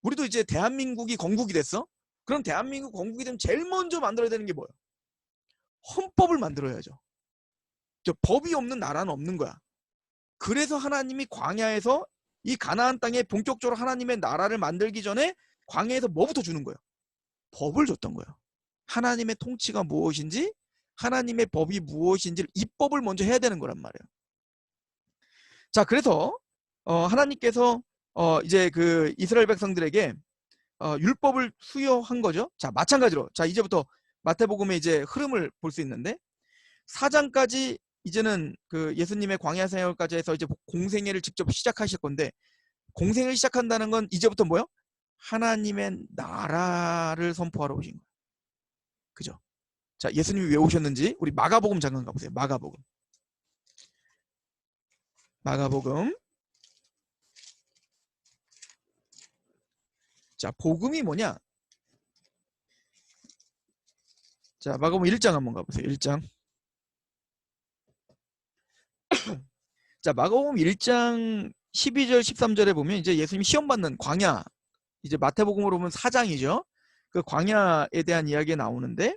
우리도 이제 대한민국이 건국이 됐어? 그럼 대한민국 건국이 되면 제일 먼저 만들어야 되는 게 뭐예요? 헌법을 만들어야죠. 법이 없는 나라는 없는 거야. 그래서 하나님이 광야에서 이 가나안 땅에 본격적으로 하나님의 나라를 만들기 전에 광야에서 뭐부터 주는 거예요? 법을 줬던 거예요. 하나님의 통치가 무엇인지 하나님의 법이 무엇인지 입법을 먼저 해야 되는 거란 말이에요. 자, 그래서 하나님께서 이제 그 이스라엘 백성들에게 율법을 수여한 거죠. 자, 마찬가지로 자 이제부터 마태복음의 이제 흐름을 볼 수 있는데 4장까지 이제는 그 예수님의 광야 생활까지 해서 이제 공생애를 직접 시작하실 건데 공생을 시작한다는 건 이제부터 뭐요? 하나님의 나라를 선포하러 오신 거예요. 그죠? 자, 예수님이 왜 오셨는지 우리 마가복음 잠깐 가보세요. 마가복음. 자, 복음이 뭐냐? 자, 마가복음 1장 한번 가보세요. 1장. 자, 마가복음 1장 12절 13절에 보면 이제 예수님이 시험 받는 광야, 이제 마태복음으로 보면 4장이죠. 그 광야에 대한 이야기가 나오는데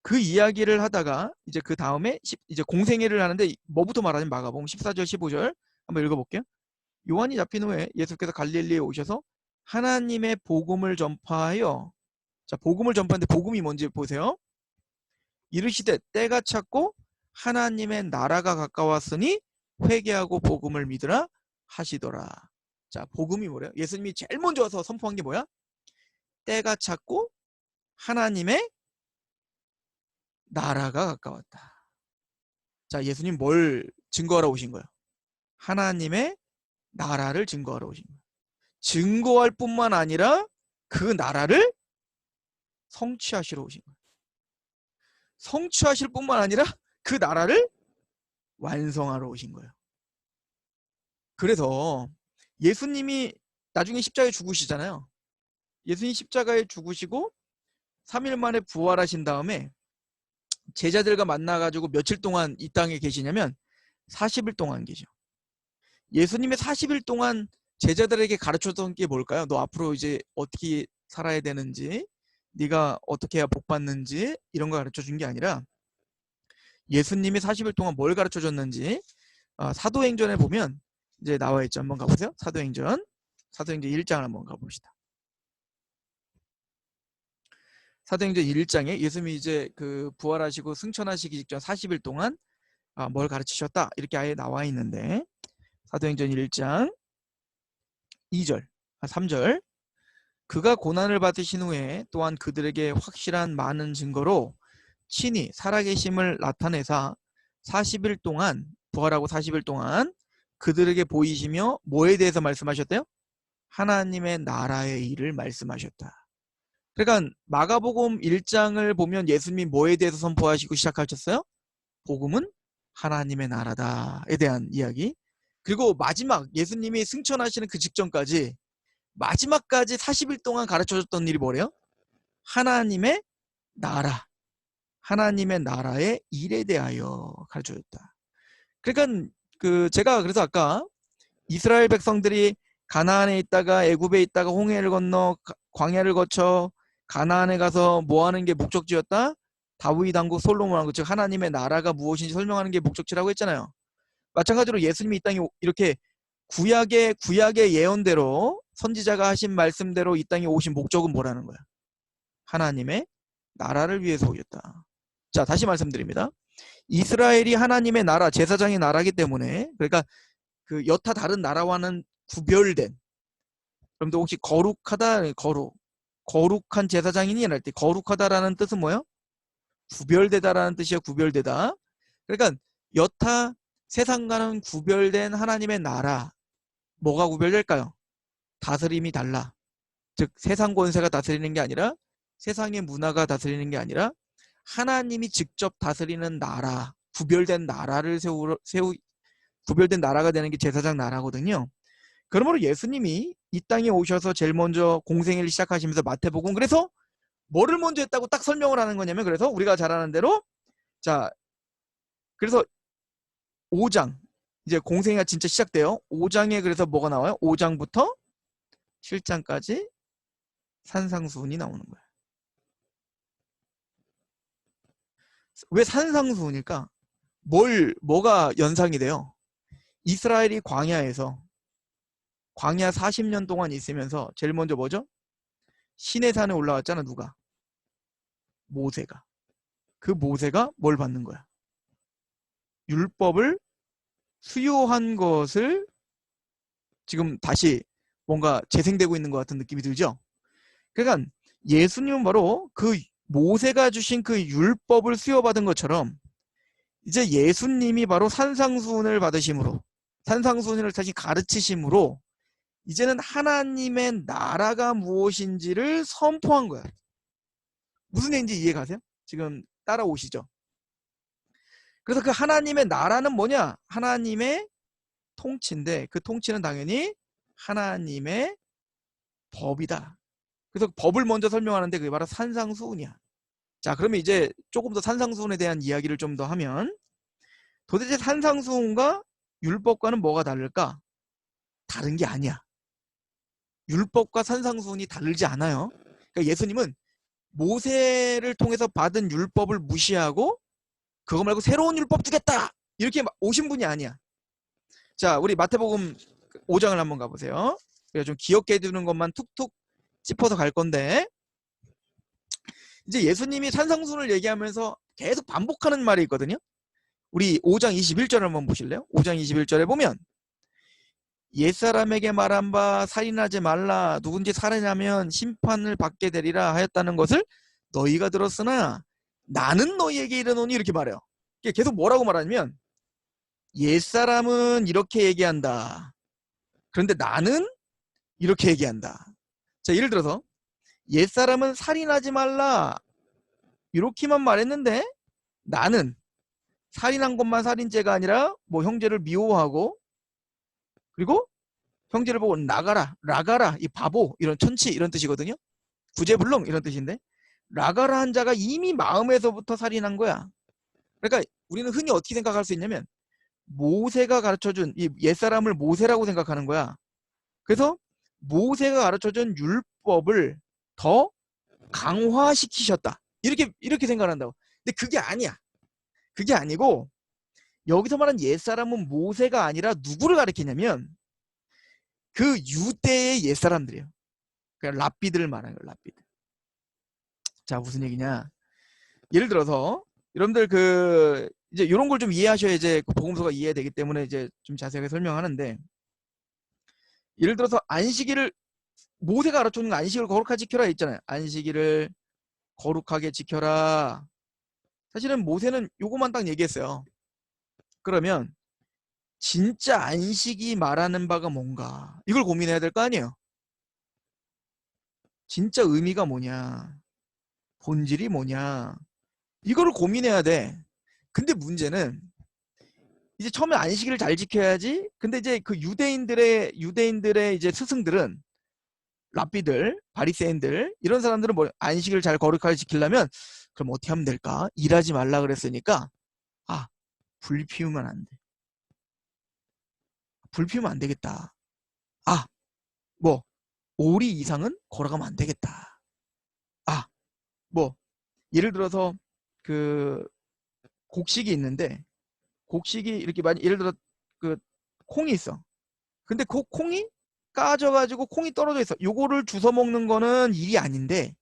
그 이야기를 하다가 이제 그 다음에 이제 공생애를 하는데 뭐부터 말하냐면 마가복음 14절 15절 한번 읽어볼게요. 요한이 잡힌 후에 예수께서 갈릴리에 오셔서 하나님의 복음을 전파하여, 자, 복음을 전파하는데 복음이 뭔지 보세요. 이르시되 때가 찼고 하나님의 나라가 가까웠으니 회개하고 복음을 믿으라 하시더라. 자, 복음이 뭐래요? 예수님이 제일 먼저 와서 선포한 게 뭐야? 때가 찼고 하나님의 나라가 가까웠다. 자, 예수님 뭘 증거하러 오신 거예요? 하나님의 나라를 증거하러 오신 거예요. 증거할 뿐만 아니라 그 나라를 성취하시러 오신 거예요. 성취하실 뿐만 아니라 그 나라를 완성하러 오신 거예요. 그래서 예수님이 나중에 십자가에 죽으시잖아요. 예수님 십자가에 죽으시고 3일 만에 부활하신 다음에 제자들과 만나가지고 며칠 동안 이 땅에 계시냐면 40일 동안 계셔. 예수님의 40일 동안 제자들에게 가르쳤던 게 뭘까요? 너 앞으로 이제 어떻게 살아야 되는지, 네가 어떻게 해야 복 받는지 이런 거 가르쳐준 게 아니라 예수님이 40일 동안 뭘 가르쳐줬는지 사도행전에 보면 이제 나와 있죠. 한번 가보세요. 사도행전 1장을 한번 가봅시다. 사도행전 1장에 예수님이 이제 그 부활하시고 승천하시기 직전 40일 동안 뭘 가르치셨다 이렇게 아예 나와 있는데, 사도행전 1장 3절 그가 고난을 받으신 후에 또한 그들에게 확실한 많은 증거로 친히 살아계심을 나타내사 40일 동안 부활하고 40일 동안 그들에게 보이시며 뭐에 대해서 말씀하셨대요? 하나님의 나라의 일을 말씀하셨다. 그러니까 마가복음 1장을 보면 예수님이 뭐에 대해서 선포하시고 시작하셨어요? 복음은 하나님의 나라다에 대한 이야기. 그리고 마지막 예수님이 승천하시는 그 직전까지 마지막까지 40일 동안 가르쳐줬던 일이 뭐래요? 하나님의 나라, 하나님의 나라의 일에 대하여 가르쳐줬다. 그러니까 제가 그래서 아까 이스라엘 백성들이 가나안에 있다가 애굽에 있다가 홍해를 건너 광야를 거쳐 가나안에 가서 뭐 하는 게 목적지였다? 다윗 왕국 솔로몬 왕국, 즉 하나님의 나라가 무엇인지 설명하는 게 목적지라고 했잖아요. 마찬가지로 예수님이 이 땅에 이렇게 구약의 예언대로 선지자가 하신 말씀대로 이 땅에 오신 목적은 뭐라는 거야? 하나님의 나라를 위해서 오셨다. 자, 다시 말씀드립니다. 이스라엘이 하나님의 나라, 제사장의 나라이기 때문에, 그러니까 그 여타 다른 나라와는 구별된, 여러분들 혹시 거룩하다, 거룩한 제사장이니 할 때 거룩하다라는 뜻은 뭐예요? 구별되다라는 뜻이에요. 구별되다. 그러니까 여타 세상과는 구별된 하나님의 나라. 뭐가 구별될까요? 다스림이 달라. 즉 세상 권세가 다스리는 게 아니라, 세상의 문화가 다스리는 게 아니라 하나님이 직접 다스리는 나라, 구별된 나라를 구별된 나라가 되는 게 제사장 나라거든요. 그러므로 예수님이 이 땅에 오셔서 제일 먼저 공생애를 시작하시면서 마태복음, 그래서 뭐를 먼저 했다고 딱 설명을 하는 거냐면, 그래서 우리가 잘 아는 대로, 자, 그래서 5장 이제 공생애가 진짜 시작돼요. 5장에 그래서 뭐가 나와요? 5장부터 7장까지 산상수훈이 나오는 거예요. 왜 산상수훈일까? 뭐가 연상이 돼요? 이스라엘이 광야 40년 동안 있으면서 제일 먼저 뭐죠? 시내산에 올라왔잖아. 누가? 모세가. 그 모세가 뭘 받는 거야? 율법을 수요한 것을 지금 다시 뭔가 재생되고 있는 것 같은 느낌이 들죠? 그러니까 예수님은 바로 그 모세가 주신 그 율법을 수여받은 것처럼 이제 예수님이 바로 산상수훈을 받으심으로, 산상수훈을 다시 가르치심으로 이제는 하나님의 나라가 무엇인지를 선포한 거야. 무슨 얘기인지 이해 가세요? 지금 따라오시죠? 그래서 그 하나님의 나라는 뭐냐? 하나님의 통치인데, 그 통치는 당연히 하나님의 법이다. 그래서 법을 먼저 설명하는데 그게 바로 산상수훈이야. 자, 그러면 이제 조금 더 산상수훈에 대한 이야기를 좀 더 하면, 도대체 산상수훈과 율법과는 뭐가 다를까? 다른 게 아니야. 율법과 산상수훈이 다르지 않아요. 그러니까 예수님은 모세를 통해서 받은 율법을 무시하고 그거 말고 새로운 율법 주겠다 이렇게 오신 분이 아니야. 자, 우리 마태복음 5장을 한번 가보세요. 우리가 좀 기억해 두는 것만 툭툭 짚어서 갈 건데, 이제 예수님이 산상수훈을 얘기하면서 계속 반복하는 말이 있거든요. 우리 5장 21절을 한번 보실래요? 5장 21절에 보면, 옛사람에게 말한 바 살인하지 말라, 누군지 살인하면 심판을 받게 되리라 하였다는 것을 너희가 들었으나 나는 너희에게 이르노니, 이렇게 말해요. 계속 뭐라고 말하냐면, 옛사람은 이렇게 얘기한다. 그런데 나는 이렇게 얘기한다. 자, 예를 들어서 옛사람은 살인하지 말라 이렇게만 말했는데 나는 살인한 것만 살인죄가 아니라 뭐 형제를 미워하고 그리고 형제를 보고 나가라 라가라 이 바보 이런 천치 이런 뜻이거든요. 구제불능 이런 뜻인데 라가라 한 자가 이미 마음에서부터 살인한 거야. 그러니까 우리는 흔히 어떻게 생각할 수 있냐면 모세가 가르쳐준 이 옛사람을 모세라고 생각하는 거야. 그래서 모세가 가르쳐준 율법을 더 강화시키셨다. 이렇게 생각한다고. 근데 그게 아니야. 그게 아니고 여기서 말한 옛사람은 모세가 아니라 누구를 가리키냐면 그 유대의 옛사람들이에요. 그러니까 랍비들을 말하는 거예요. 랍비들. 자, 무슨 얘기냐? 예를 들어서 여러분들 그 이제 이런 걸 좀 이해하셔야 이제 그 복음서가 이해되기 때문에 이제 좀 자세하게 설명하는데 예를 들어서 안식일을 모세가 가르쳐준 안식일을 거룩하게 지켜라 있잖아요. 안식일을 거룩하게 지켜라. 사실은 모세는 요거만 딱 얘기했어요. 그러면 진짜 안식이 말하는 바가 뭔가 이걸 고민해야 될 거 아니에요. 진짜 의미가 뭐냐, 본질이 뭐냐 이거를 고민해야 돼. 근데 문제는 이제 처음에 안식일을 잘 지켜야지. 근데 이제 그 유대인들의 이제 스승들은 랍비들, 바리새인들 이런 사람들은 뭐 안식일을 잘 거룩하게 지키려면 그럼 어떻게 하면 될까? 일하지 말라 그랬으니까 아, 불 피우면 안 돼. 불 피우면 안 되겠다. 아, 뭐 오리 이상은 걸어가면 안 되겠다. 아, 뭐 예를 들어서 그 곡식이 있는데 곡식이 이렇게 많이 예를 들어 그 콩이 있어. 근데 그 콩이 까져가지고 콩이 떨어져 있어. 요거를 주워 먹는 거는 일이 아닌데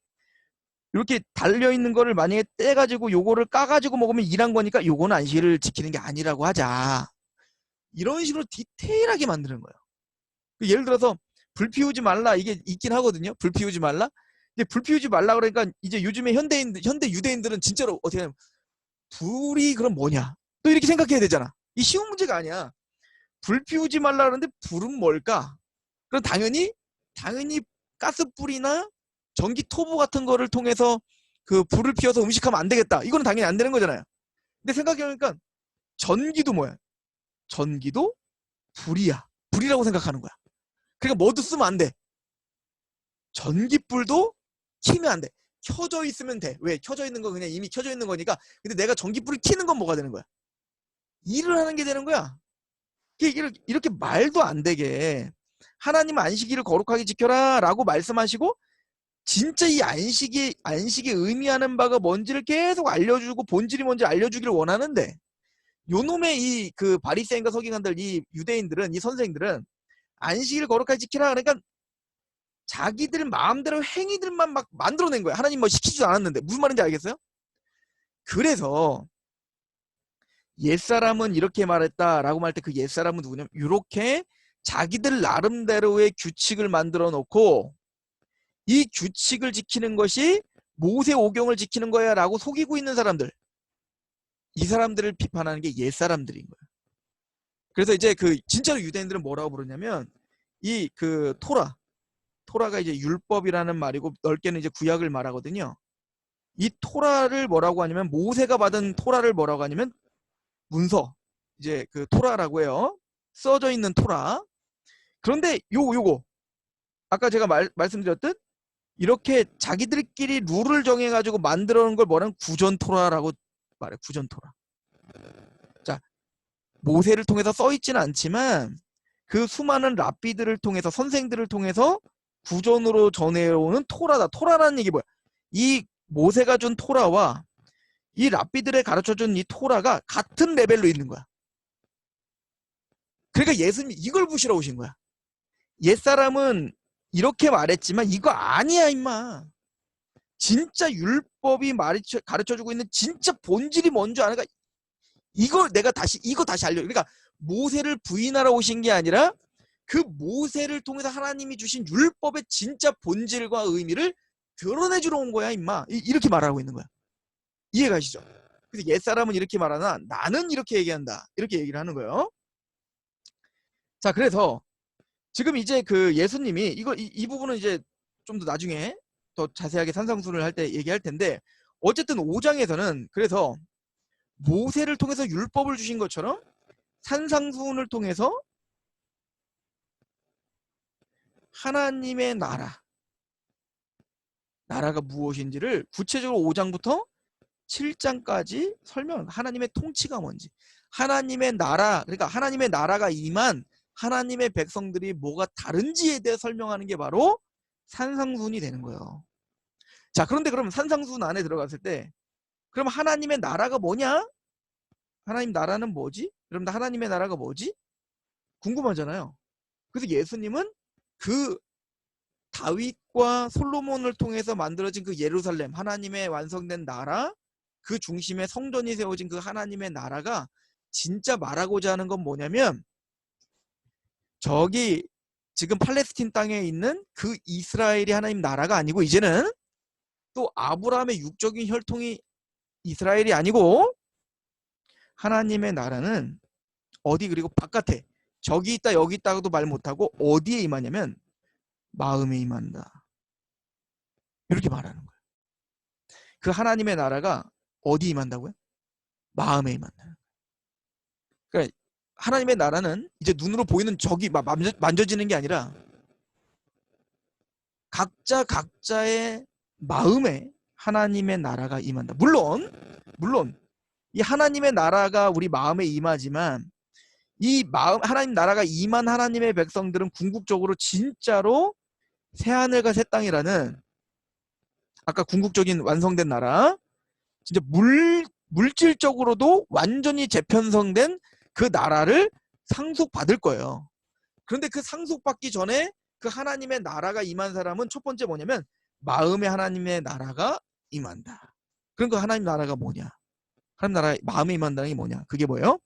이렇게 달려 있는 거를 만약에 떼가지고 요거를 까가지고 먹으면 일한 거니까 요거는 안식일을 지키는 게 아니라고 하자. 이런 식으로 디테일하게 만드는 거예요. 예를 들어서 불 피우지 말라 이게 있긴 하거든요. 불 피우지 말라. 근데 불 피우지 말라 그러니까 이제 요즘에 현대 유대인들은 진짜로 어떻게 하냐면 불이 그럼 뭐냐? 또 이렇게 생각해야 되잖아. 이 쉬운 문제가 아니야. 불 피우지 말라 그러는데 불은 뭘까? 그럼 당연히 가스불이나 전기 토부 같은 거를 통해서 그 불을 피워서 음식하면 안 되겠다. 이거는 당연히 안 되는 거잖아요. 근데 생각해보니까 전기도 뭐야? 전기도 불이야. 불이라고 생각하는 거야. 그러니까 뭐도 쓰면 안 돼. 전기불도 켜면 안 돼. 켜져 있으면 돼. 왜? 켜져 있는 거 그냥 이미 켜져 있는 거니까. 근데 내가 전기불을 켜는 건 뭐가 되는 거야? 일을 하는 게 되는 거야. 이렇게 말도 안 되게 하나님 안식일을 거룩하게 지켜라 라고 말씀하시고 진짜 이 안식이 의미하는 바가 뭔지를 계속 알려주고 본질이 뭔지 알려주기를 원하는데 요놈의 이 그 바리새인과 서기관들 이 유대인들은 이 선생들은 안식일 거룩하게 지키라 그러니까 자기들 마음대로 행위들만 막 만들어낸 거야. 하나님 뭐 시키지도 않았는데 무슨 말인지 알겠어요? 그래서 옛사람은 이렇게 말했다라고 말 때 그 옛사람은 누구냐면 이렇게 자기들 나름대로의 규칙을 만들어 놓고 이 규칙을 지키는 것이 모세 오경을 지키는 거야 라고 속이고 있는 사람들, 이 사람들을 비판하는 게 옛사람들인 거야. 그래서 이제 그 진짜로 유대인들은 뭐라고 부르냐면 이 그 토라가 이제 율법이라는 말이고 넓게는 이제 구약을 말하거든요. 이 토라를 뭐라고 하냐면 모세가 받은 토라를 뭐라고 하냐면 문서, 이제 그 토라라고 해요. 써져 있는 토라. 그런데 요거 아까 제가 말씀드렸듯 이렇게 자기들끼리 룰을 정해가지고 만들어 놓은 걸 뭐라는 구전 토라라고 말해. 구전 토라. 자, 모세를 통해서 써 있지는 않지만 그 수많은 랍비들을 통해서 선생들을 통해서 구전으로 전해오는 토라다. 토라라는 얘기 뭐야? 이 모세가 준 토라와 이 랍비들의 가르쳐준 이 토라가 같은 레벨로 있는 거야. 그러니까 예수님이 이걸 부시러 오신 거야. 옛사람은 이렇게 말했지만 이거 아니야 임마. 진짜 율법이 가르쳐주고 있는 진짜 본질이 뭔지 아니까 이거 다시 알려. 그러니까 모세를 부인하러 오신 게 아니라 그 모세를 통해서 하나님이 주신 율법의 진짜 본질과 의미를 드러내주러 온 거야 임마. 이렇게 말하고 있는 거야. 이해가시죠? 그래서 옛사람은 이렇게 말하나 나는 이렇게 얘기한다. 이렇게 얘기를 하는 거예요. 자, 그래서 지금 이제 그 예수님이 이 부분은 이제 좀 더 나중에 더 자세하게 산상수훈을 할 때 얘기할 텐데, 어쨌든 5장에서는 그래서 모세를 통해서 율법을 주신 것처럼 산상수훈을 통해서 하나님의 나라가 무엇인지를 구체적으로 5장부터 7장까지 설명, 하나님의 통치가 뭔지, 하나님의 나라, 그러니까 하나님의 나라가 임한 하나님의 백성들이 뭐가 다른지에 대해 설명하는 게 바로 산상수훈이 되는 거예요. 자, 그런데 그럼 산상수훈 안에 들어갔을 때, 그럼 하나님의 나라가 뭐냐? 하나님 나라는 뭐지? 그럼 하나님의 나라가 뭐지? 궁금하잖아요. 그래서 예수님은 그 다윗과 솔로몬을 통해서 만들어진 그 예루살렘, 하나님의 완성된 나라, 그 중심에 성전이 세워진 그 하나님의 나라가 진짜 말하고자 하는 건 뭐냐면, 저기 지금 팔레스틴 땅에 있는 그 이스라엘이 하나님 나라가 아니고, 이제는 또 아브라함의 육적인 혈통이 이스라엘이 아니고, 하나님의 나라는 어디, 그리고 바깥에 저기 있다 여기 있다고도 말 못하고 어디에 임하냐면 마음에 임한다, 이렇게 말하는 거예요. 그 하나님의 나라가 어디 임한다고요? 마음에 임한다. 그러니까 하나님의 나라는 이제 눈으로 보이는 저기 만져지는 게 아니라 각자의 마음에 하나님의 나라가 임한다. 물론 이 하나님의 나라가 우리 마음에 임하지만, 이 마음, 하나님 나라가 임한 하나님의 백성들은 궁극적으로 진짜로 새하늘과 새 땅이라는, 아까 궁극적인 완성된 나라, 진짜 물질적으로도 완전히 재편성된 그 나라를 상속받을 거예요. 그런데 그 상속받기 전에 그 하나님의 나라가 임한 사람은 첫 번째 뭐냐면 마음에 하나님의 나라가 임한다. 그럼 그 하나님 나라가 뭐냐? 하나님 나라 마음에 임한다는 게 뭐냐? 그게 뭐예요?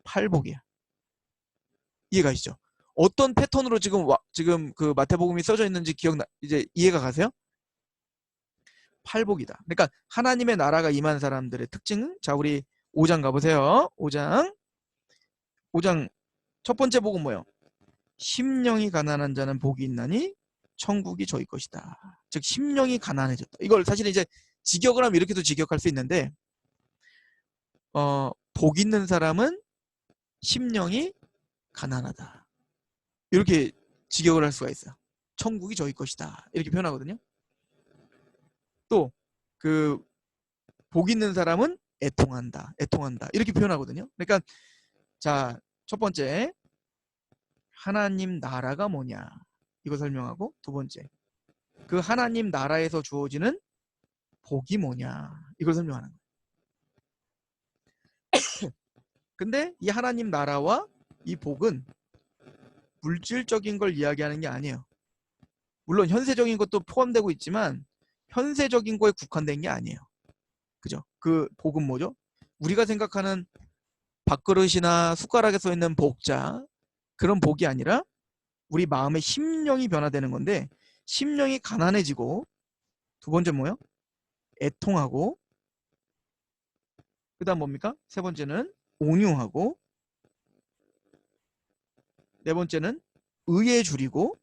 팔복이야. 이해가시죠? 어떤 패턴으로 지금 그 마태복음이 써져 있는지 이제 이해가 가세요? 팔복이다. 그러니까 하나님의 나라가 임한 사람들의 특징은, 자, 우리 5장 가보세요. 5장 첫 번째 복은 뭐예요? 심령이 가난한 자는 복이 있나니 천국이 저희 것이다. 즉 심령이 가난해졌다. 이걸 사실 이제 직역을 하면 이렇게도 직역할 수 있는데, 복 있는 사람은 심령이 가난하다, 이렇게 직역을 할 수가 있어요. 천국이 저희 것이다, 이렇게 표현하거든요. 또 그 복 있는 사람은 애통한다, 이렇게 표현하거든요. 그러니까 자, 첫 번째 하나님 나라가 뭐냐, 이거 설명하고, 두 번째 그 하나님 나라에서 주어지는 복이 뭐냐, 이걸 설명하는 거예요. 근데 이 하나님 나라와 이 복은 물질적인 걸 이야기하는 게 아니에요. 물론 현세적인 것도 포함되고 있지만 현세적인 거에 국한된 게 아니에요. 그죠? 그 복은 뭐죠? 우리가 생각하는 밥그릇이나 숟가락에 써 있는 복자, 그런 복이 아니라 우리 마음의 심령이 변화되는 건데, 심령이 가난해지고, 두 번째 뭐예요? 애통하고, 그 다음 뭡니까? 세 번째는 온유하고, 네 번째는 의에 줄이고,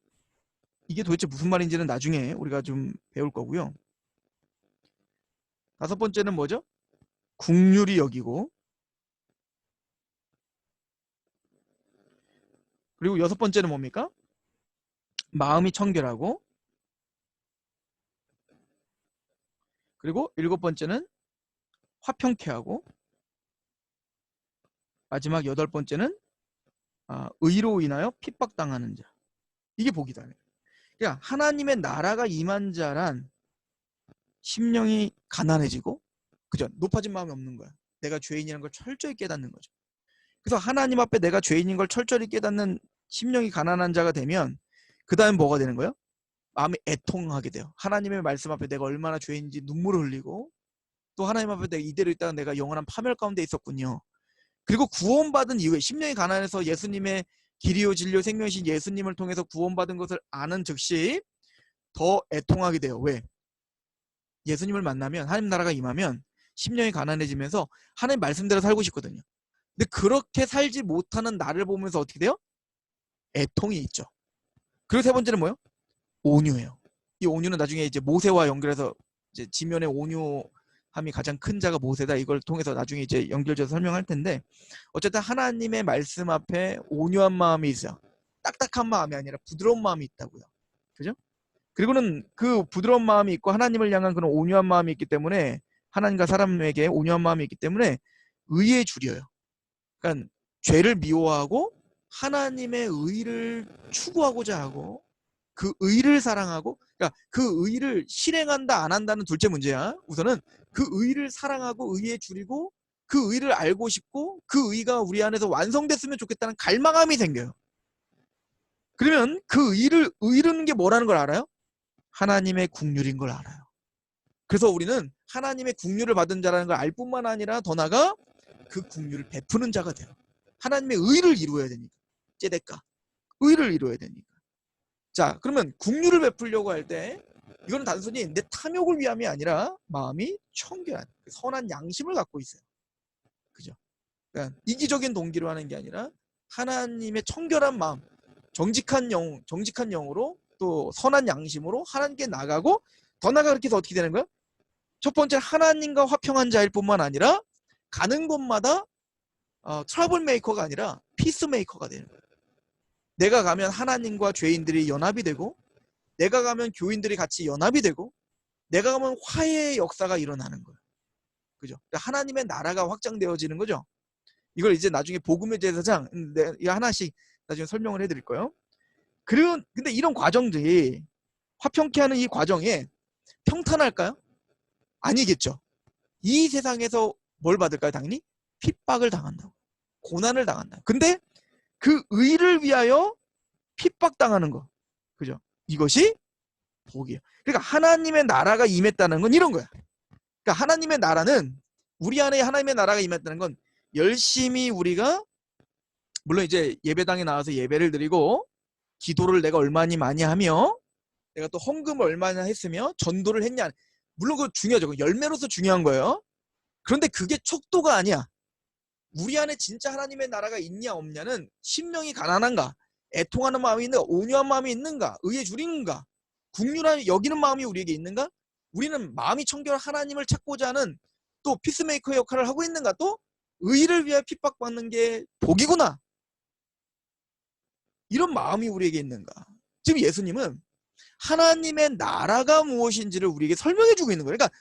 이게 도대체 무슨 말인지는 나중에 우리가 좀 배울 거고요. 다섯 번째는 뭐죠? 긍휼히 여기고, 그리고 여섯 번째는 뭡니까? 마음이 청결하고, 그리고 일곱 번째는 화평케 하고, 마지막 여덟 번째는 의로 인하여 핍박당하는 자. 이게 복이다. 그러니까 하나님의 나라가 임한 자란 심령이 가난해지고, 그죠? 높아진 마음이 없는 거야. 내가 죄인이라는 걸 철저히 깨닫는 거죠. 그래서 하나님 앞에 내가 죄인인 걸 철저히 깨닫는 심령이 가난한 자가 되면, 그 다음에 뭐가 되는 거예요? 마음이 애통하게 돼요. 하나님의 말씀 앞에 내가 얼마나 죄인인지 눈물을 흘리고, 또 하나님 앞에 내가 이대로 있다가 내가 영원한 파멸 가운데 있었군요. 그리고 구원받은 이후에 심령이 가난해서 예수님의 길이요 진리요 생명이신 예수님을 통해서 구원받은 것을 아는 즉시 더 애통하게 돼요. 왜? 예수님을 만나면, 하나님 나라가 임하면 심령이 가난해지면서 하나님 말씀대로 살고 싶거든요. 근데 그렇게 살지 못하는 나를 보면서 어떻게 돼요? 애통이 있죠. 그리고 세 번째는 뭐예요? 온유예요. 이 온유는 나중에 이제 모세와 연결해서 이제 지면의 온유함이 가장 큰 자가 모세다. 이걸 통해서 나중에 이제 연결해서 설명할 텐데, 어쨌든 하나님의 말씀 앞에 온유한 마음이 있어요. 딱딱한 마음이 아니라 부드러운 마음이 있다고요. 그죠? 그리고는 그 부드러운 마음이 있고 하나님을 향한 그런 온유한 마음이 있기 때문에, 하나님과 사람에게 온유한 마음이 있기 때문에 의에 줄여요. 그러니까 죄를 미워하고 하나님의 의를 추구하고자 하고 그 의를 사랑하고, 그러니까 그 의를 실행한다 안 한다는 둘째 문제야. 우선은 그 의를 사랑하고 의에 줄이고 그 의를 알고 싶고 그 의가 우리 안에서 완성됐으면 좋겠다는 갈망함이 생겨요. 그러면 그 의를 이루는 게 뭐라는 걸 알아요? 하나님의 국률인 걸 알아요. 그래서 우리는 하나님의 국률을 받은 자라는 걸 알 뿐만 아니라 더 나아가 그 국률을 베푸는 자가 돼요. 하나님의 의를 이루어야 되니까. 제데까 의를 이루어야 되니까. 자, 그러면 국률을 베풀려고 할 때 이거는 단순히 내 탐욕을 위함이 아니라 마음이 청결한 선한 양심을 갖고 있어요. 그죠? 그러니까 이기적인 동기로 하는 게 아니라 하나님의 청결한 마음, 정직한 영으로 또 선한 양심으로 하나님께 나가고, 더 나아가 그렇게 해서 어떻게 되는 거야? 첫 번째, 하나님과 화평한 자일 뿐만 아니라 가는 곳마다 트러블 메이커가 아니라 피스 메이커가 되는 거예요. 내가 가면 하나님과 죄인들이 연합이 되고, 내가 가면 교인들이 같이 연합이 되고, 내가 가면 화해의 역사가 일어나는 거예요. 그죠? 그러니까 하나님의 나라가 확장되어지는 거죠. 이걸 이제 나중에 복음의 제사장 이거 하나씩 나중에 설명을 해드릴 거예요. 근데 이런 과정들이, 화평케 하는 이 과정에 평탄할까요? 아니겠죠. 이 세상에서 뭘 받을까요? 당연히 핍박을 당한다고, 고난을 당한다. 근데 그 의를 위하여 핍박당하는 거, 그죠? 이것이 복이에요. 그러니까 하나님의 나라가 임했다는 건 이런 거야. 그러니까 하나님의 나라는, 우리 안에 하나님의 나라가 임했다는 건 열심히 우리가, 물론 이제 예배당에 나와서 예배를 드리고 기도를 내가 얼마나 많이 하며 내가 또 헌금을 얼마나 했으며 전도를 했냐, 물론 그거 중요하죠. 그 열매로서 중요한 거예요. 그런데 그게 척도가 아니야. 우리 안에 진짜 하나님의 나라가 있냐 없냐는 심령이 가난한가, 애통하는 마음이 있는가, 온유한 마음이 있는가, 의에 줄이는가, 국률한 여기는 마음이 우리에게 있는가, 우리는 마음이 청결한 하나님을 찾고자 하는 또 피스메이커 역할을 하고 있는가, 또 의를 위해 핍박받는 게 복이구나, 이런 마음이 우리에게 있는가. 지금 예수님은 하나님의 나라가 무엇인지를 우리에게 설명해 주고 있는 거예요. 그러니까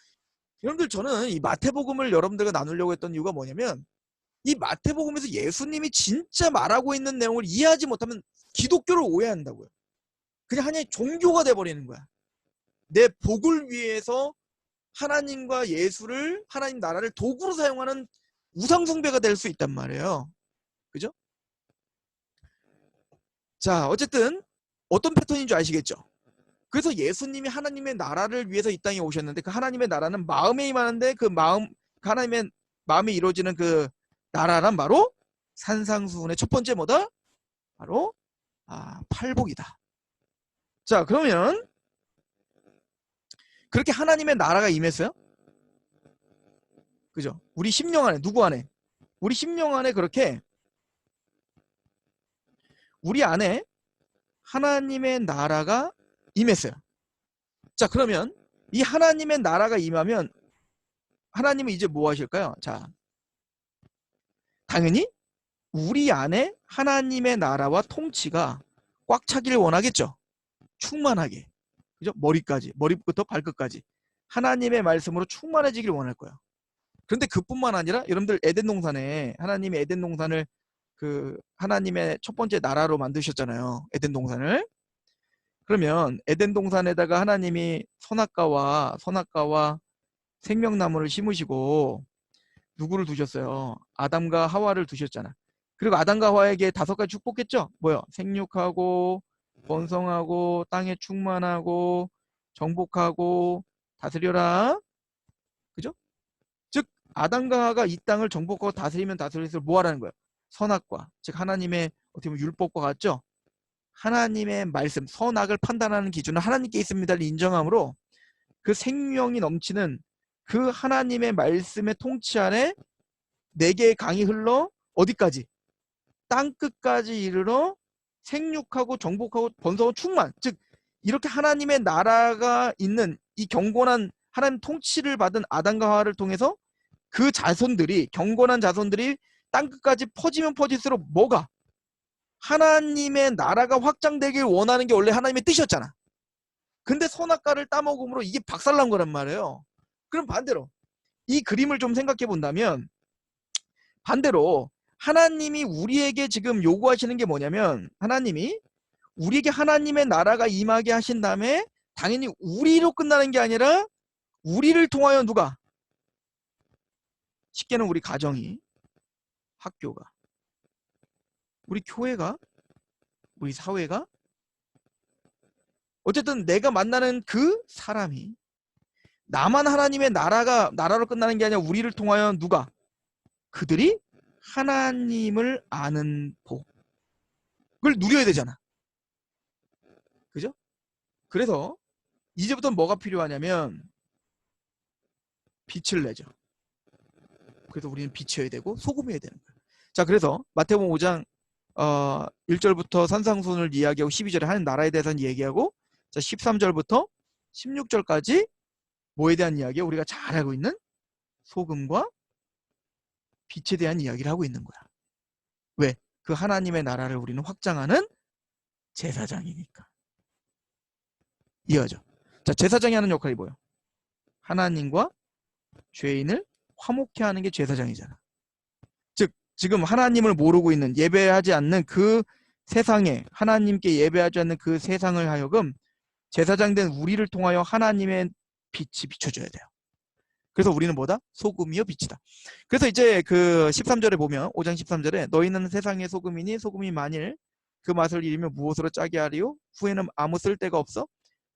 여러분들, 저는 이 마태복음을 여러분들과 나누려고 했던 이유가 뭐냐면, 이 마태복음에서 예수님이 진짜 말하고 있는 내용을 이해하지 못하면 기독교를 오해한다고요. 그냥 하나의 종교가 돼버리는 거야. 내 복을 위해서 하나님과 예수를, 하나님 나라를 도구로 사용하는 우상숭배가 될 수 있단 말이에요. 그죠? 자, 어쨌든 어떤 패턴인 줄 아시겠죠? 그래서 예수님이 하나님의 나라를 위해서 이 땅에 오셨는데, 그 하나님의 나라는 마음에 임하는데, 그 하나님의 마음에 이루어지는 그 나라란 바로 산상수훈의 첫 번째 뭐다? 바로 팔복이다. 자, 그러면 그렇게 하나님의 나라가 임했어요? 그죠? 우리 심령 안에, 누구 안에? 우리 심령 안에 그렇게 우리 안에 하나님의 나라가 임했어요. 자, 그러면 이 하나님의 나라가 임하면 하나님은 이제 뭐 하실까요? 자, 당연히 우리 안에 하나님의 나라와 통치가 꽉 차기를 원하겠죠. 충만하게. 그죠? 머리부터 발끝까지 하나님의 말씀으로 충만해지기를 원할 거야. 그런데 그뿐만 아니라 여러분들, 에덴 동산에 하나님의 에덴 동산을 그 하나님의 첫 번째 나라로 만드셨잖아요. 에덴 동산을. 그러면 에덴 동산에다가 하나님이 선악과와 생명나무를 심으시고 누구를 두셨어요? 아담과 하와를 두셨잖아. 그리고 아담과 하와에게 5가지 축복했죠? 뭐요? 생육하고 번성하고 땅에 충만하고 정복하고 다스려라. 그죠? 즉 아담과 하와가 이 땅을 정복하고 다스리면 다스릴수록 뭐 하라는 거예요? 선악과, 즉 하나님의 어떻게 보면 율법과 같죠? 하나님의 말씀, 선악을 판단하는 기준은 하나님께 있습니다를 인정함으로 그 생명이 넘치는 그 하나님의 말씀의 통치 안에 4개의 강이 흘러 어디까지? 땅끝까지 이르러 생육하고 정복하고 번성하고 충만. 즉 이렇게 하나님의 나라가 있는 이 경건한 하나님 통치를 받은 아담과 하와를 통해서 그 자손들이 경건한 자손들이 땅끝까지 퍼지면 퍼질수록 뭐가 하나님의 나라가 확장되길 원하는 게 원래 하나님의 뜻이었잖아. 근데 선악과를 따먹음으로 이게 박살난 거란 말이에요. 그럼 반대로 이 그림을 좀 생각해 본다면 반대로 하나님이 우리에게 지금 요구하시는 게 뭐냐면 하나님이 우리에게 하나님의 나라가 임하게 하신 다음에 당연히 우리로 끝나는 게 아니라 우리를 통하여 누가? 쉽게는 우리 가정이, 학교가, 우리 교회가, 우리 사회가, 어쨌든 내가 만나는 그 사람이 나만 하나님의 나라로 끝나는 게 아니라 우리를 통하여 누가? 그들이 하나님을 아는 복을 누려야 되잖아. 그죠? 그래서 이제부터 뭐가 필요하냐면 빛을 내죠. 그래서 우리는 빛이어야 되고 소금이어야 되는 거예요. 자, 그래서 마태복음 5장 1절부터 산상순을 이야기하고 12절에 하는 나라에 대해서는 얘기하고, 자 13절부터 16절까지 뭐에 대한 이야기야? 우리가 잘 알고 있는 소금과 빛에 대한 이야기를 하고 있는 거야. 왜? 그 하나님의 나라를 우리는 확장하는 제사장이니까. 이해하죠? 자, 제사장이 하는 역할이 뭐예요? 하나님과 죄인을 화목케 하는 게 제사장이잖아. 즉 지금 하나님을 모르고 있는, 예배하지 않는 그 세상에, 하나님께 예배하지 않는 그 세상을 하여금 제사장된 우리를 통하여 하나님의 빛이 비춰줘야 돼요. 그래서 우리는 뭐다? 소금이요 빛이다. 그래서 이제 그 13절에 보면 5장 13절에 너희는 세상의 소금이니 소금이 만일 그 맛을 잃으면 무엇으로 짜게 하리요? 후에는 아무 쓸데가 없어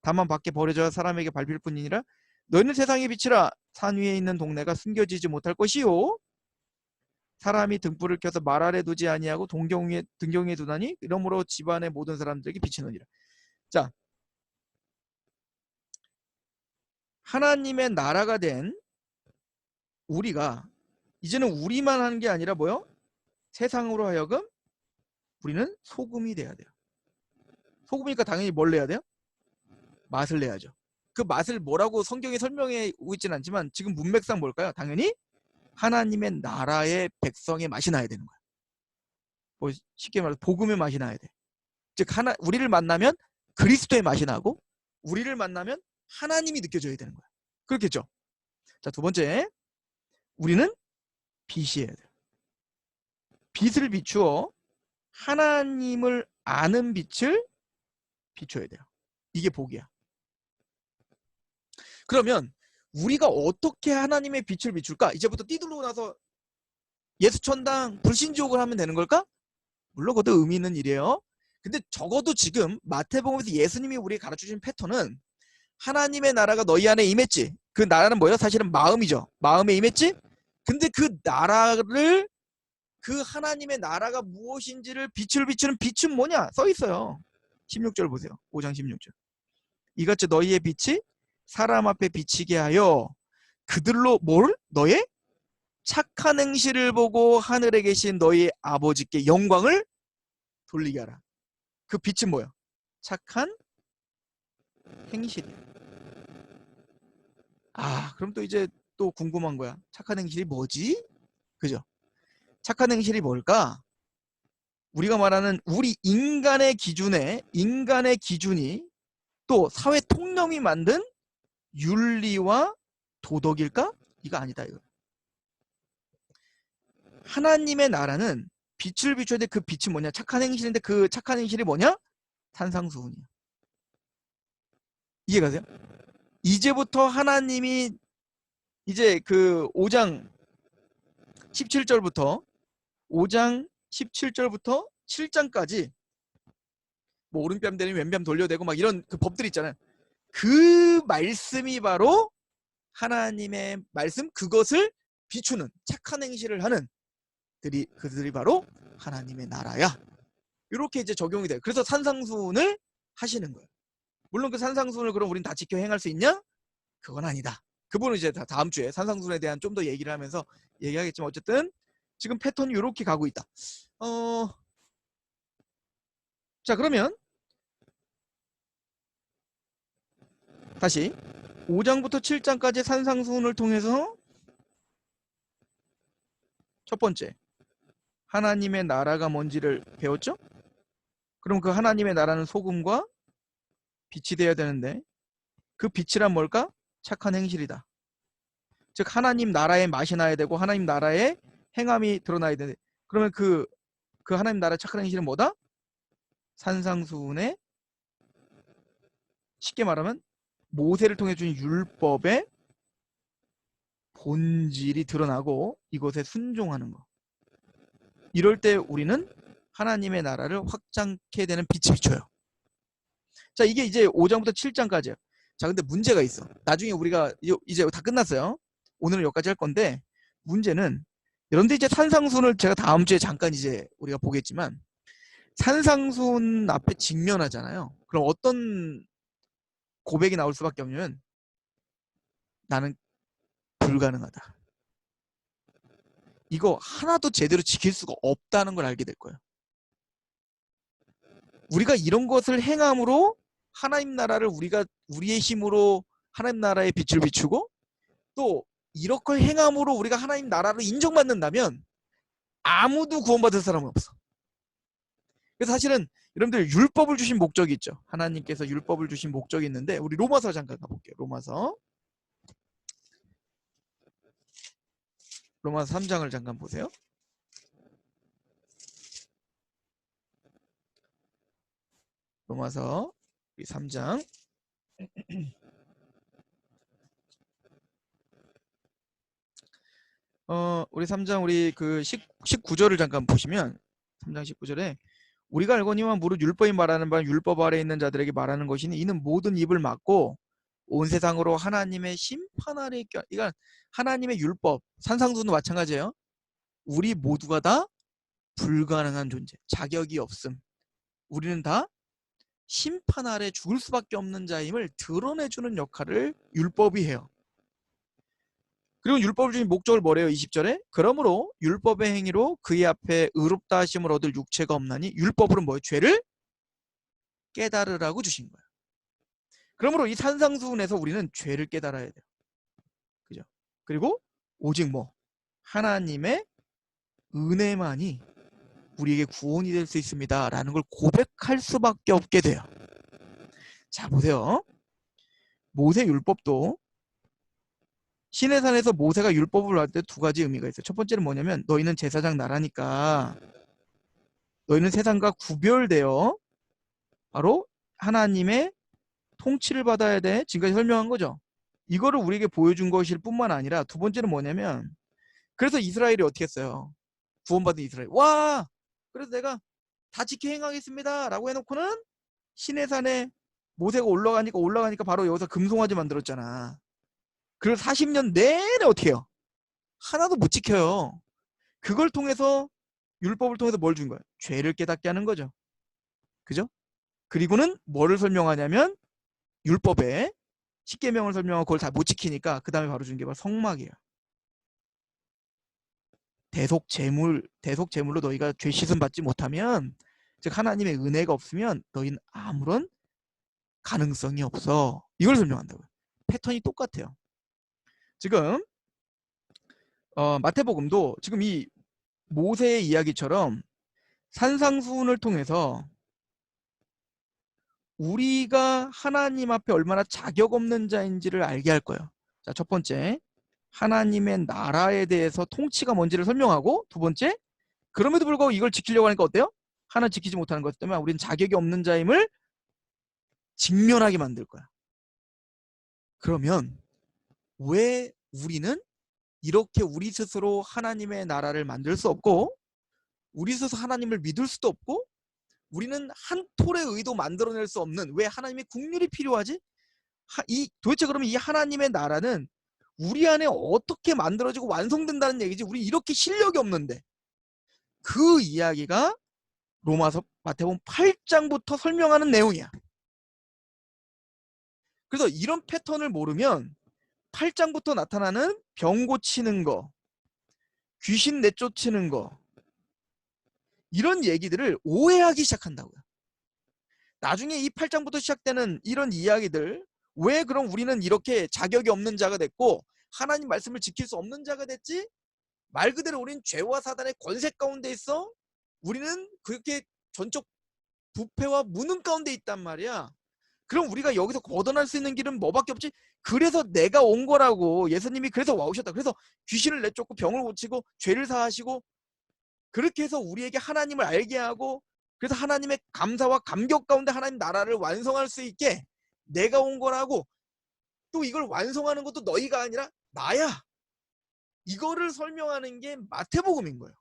다만 밖에 버려져 사람에게 밟힐 뿐이니라. 너희는 세상의 빛이라. 산 위에 있는 동네가 숨겨지지 못할 것이요 사람이 등불을 켜서 말 아래 두지 아니하고 등경위에 두나니 이러므로 집안의 모든 사람들에게 비치느니라. 자, 하나님의 나라가 된 우리가 이제는 우리만 하는 게 아니라 뭐요? 세상으로 하여금 우리는 소금이 돼야 돼요. 소금이니까 당연히 뭘 내야 돼요? 맛을 내야죠. 그 맛을 뭐라고 성경에 설명해 오고 있지는 않지만 지금 문맥상 뭘까요? 당연히 하나님의 나라의 백성의 맛이 나야 되는 거야. 뭐 쉽게 말해서 복음의 맛이 나야 돼. 즉 우리를 만나면 그리스도의 맛이 나고 우리를 만나면 하나님이 느껴져야 되는 거야. 그렇겠죠? 자, 두 번째, 우리는 빛이어야 돼요. 빛을 비추어 하나님을 아는 빛을 비춰야 돼요. 이게 복이야. 그러면 우리가 어떻게 하나님의 빛을 비출까? 이제부터 띠들고 나서 예수천당 불신지옥을 하면 되는 걸까? 물론 그것도 의미 있는 일이에요. 근데 적어도 지금 마태복음에서 예수님이 우리에게 가르쳐주신 패턴은 하나님의 나라가 너희 안에 임했지. 그 나라는 뭐예요? 사실은 마음이죠. 마음에 임했지? 근데 그 나라를, 그 하나님의 나라가 무엇인지를 빛을 비추는 빛은 뭐냐? 써 있어요. 16절 보세요. 5장 16절. 이같이 너희의 빛이 사람 앞에 비치게 하여 그들로 뭘? 너의 착한 행실을 보고 하늘에 계신 너희 아버지께 영광을 돌리게 하라. 그 빛은 뭐야? 착한 행실이야. 그럼 또 이제 또 궁금한 거야. 착한 행실이 뭐지? 그죠? 착한 행실이 뭘까? 우리가 말하는 우리 인간의 기준이 또 사회 통념이 만든 윤리와 도덕일까? 이거 아니다 이거. 하나님의 나라는 빛을 비춰야 돼. 그 빛이 뭐냐? 착한 행실인데 그 착한 행실이 뭐냐? 산상수훈이야. 이해가세요? 이제부터 하나님이 이제 그 5장 17절부터 7장까지 뭐 오른뺨 대면 왼뺨 돌려대고 막 이런 그 법들이 있잖아요. 그 말씀이 바로 하나님의 말씀, 그것을 비추는 착한 행실을 하는 그들이 바로 하나님의 나라야. 이렇게 이제 적용이 돼요. 그래서 산상수훈을 하시는 거예요. 물론 그 산상수훈을 그럼 우린 다 지켜 행할 수 있냐? 그건 아니다. 그분은 이제 다음 주에 산상수훈에 대한 좀 더 얘기를 하면서 얘기하겠지만 어쨌든 지금 패턴이 이렇게 가고 있다. 자, 그러면 다시 5장부터 7장까지 산상수훈을 통해서 첫 번째, 하나님의 나라가 뭔지를 배웠죠? 그럼 그 하나님의 나라는 소금과 빛이 되어야 되는데 그 빛이란 뭘까? 착한 행실이다. 즉 하나님 나라의 맛이 나야 되고 하나님 나라의 행함이 드러나야 되는데 그러면 그 하나님 나라의 착한 행실은 뭐다? 산상수훈의 쉽게 말하면 모세를 통해 준 율법의 본질이 드러나고 이것에 순종하는 거. 이럴 때 우리는 하나님의 나라를 확장케 되는 빛이 비춰요. 자, 이게 이제 5장부터 7장까지예요. 자, 근데 문제가 있어. 나중에 우리가 이제 다 끝났어요. 오늘은 여기까지 할 건데 문제는 여러분들 이제 산상수훈을 제가 다음 주에 잠깐 이제 우리가 보겠지만 산상수훈 앞에 직면하잖아요. 그럼 어떤 고백이 나올 수밖에 없냐면 나는 불가능하다. 이거 하나도 제대로 지킬 수가 없다는 걸 알게 될 거예요. 우리가 이런 것을 행함으로 하나님 나라를 우리가 우리의 힘으로 하나님 나라의 빛을 비추고 또 이렇게 행함으로 우리가 하나님 나라를 인정받는다면 아무도 구원받을 사람은 없어. 그래서 사실은 여러분들 율법을 주신 목적이 있죠. 하나님께서 율법을 주신 목적이 있는데 우리 로마서 잠깐 가볼게요. 로마서 3장을 잠깐 보세요. 로마서 3장 우리 3장 우리 그 19절을 잠깐 보시면 3장 19절에 우리가 알거니와 무릇 율법이 말하는 바는 율법 아래에 있는 자들에게 말하는 것이니 이는 모든 입을 막고 온 세상으로 하나님의 심판 아래 있게. 그러니까 하나님의 율법 산상수훈도 마찬가지예요. 우리 모두가 다 불가능한 존재, 자격이 없음. 우리는 다 심판 아래 죽을 수밖에 없는 자임을 드러내주는 역할을 율법이 해요. 그리고 율법을 주신 목적을 뭐래요? 20절에 그러므로 율법의 행위로 그의 앞에 의롭다 하심을 얻을 육체가 없나니 율법으로 뭐예요? 죄를 깨달으라고 주신 거예요. 그러므로 이 산상수훈에서 우리는 죄를 깨달아야 돼요. 그죠? 그리고 오직 뭐 하나님의 은혜만이 우리에게 구원이 될 수 있습니다 라는 걸 고백할 수밖에 없게 돼요. 자, 보세요. 모세 율법도 시내산에서 모세가 율법을 할 때 두 가지 의미가 있어요. 첫 번째는 뭐냐면 너희는 제사장 나라니까 너희는 세상과 구별되어 바로 하나님의 통치를 받아야 돼. 지금까지 설명한 거죠. 이거를 우리에게 보여준 것일 뿐만 아니라 두 번째는 뭐냐면 그래서 이스라엘이 어떻게 했어요? 구원받은 이스라엘. 와! 그래서 내가 다 지켜 행하겠습니다 라고 해놓고는 시내산에 모세가 올라가니까 바로 여기서 금송아지 만들었잖아. 그래서 40년 내내 어떻게 해요? 하나도 못 지켜요. 그걸 통해서 율법을 통해서 뭘 준 거예요? 죄를 깨닫게 하는 거죠. 그죠? 그리고는 뭐를 설명하냐면 율법에 십계명을 설명하고 그걸 다 못 지키니까 그 다음에 바로 준 게 바로 성막이에요. 대속제물로 너희가 죄 씻음 받지 못하면 즉 하나님의 은혜가 없으면 너희는 아무런 가능성이 없어. 이걸 설명한다고요. 패턴이 똑같아요. 지금 마태복음도 지금 이 모세의 이야기처럼 산상수훈을 통해서 우리가 하나님 앞에 얼마나 자격 없는 자인지를 알게 할 거예요. 자, 첫 번째, 하나님의 나라에 대해서 통치가 뭔지를 설명하고 두 번째, 그럼에도 불구하고 이걸 지키려고 하니까 어때요? 하나 지키지 못하는 것 때문에 우리는 자격이 없는 자임을 직면하게 만들 거야. 그러면 왜 우리는 이렇게 우리 스스로 하나님의 나라를 만들 수 없고 우리 스스로 하나님을 믿을 수도 없고 우리는 한 톨의 의도 만들어낼 수 없는 왜 하나님의 국률이 필요하지? 도대체 그러면 이 하나님의 나라는 우리 안에 어떻게 만들어지고 완성된다는 얘기지 우리 이렇게 실력이 없는데 그 이야기가 로마서 마태복음 8장부터 설명하는 내용이야. 그래서 이런 패턴을 모르면 8장부터 나타나는 병 고치는 거, 귀신 내쫓는 거 이런 얘기들을 오해하기 시작한다고요. 나중에 이 8장부터 시작되는 이런 이야기들, 왜 그럼 우리는 이렇게 자격이 없는 자가 됐고 하나님 말씀을 지킬 수 없는 자가 됐지? 말 그대로 우리는 죄와 사단의 권세 가운데 있어. 우리는 그렇게 전적 부패와 무능 가운데 있단 말이야. 그럼 우리가 여기서 벗어날 수 있는 길은 뭐밖에 없지? 그래서 내가 온 거라고. 예수님이 그래서 와오셨다. 그래서 귀신을 내쫓고 병을 고치고 죄를 사하시고 그렇게 해서 우리에게 하나님을 알게 하고, 그래서 하나님의 감사와 감격 가운데 하나님 나라를 완성할 수 있게 내가 온 거라고. 또 이걸 완성하는 것도 너희가 아니라 나야. 이거를 설명하는 게 마태복음인 거예요.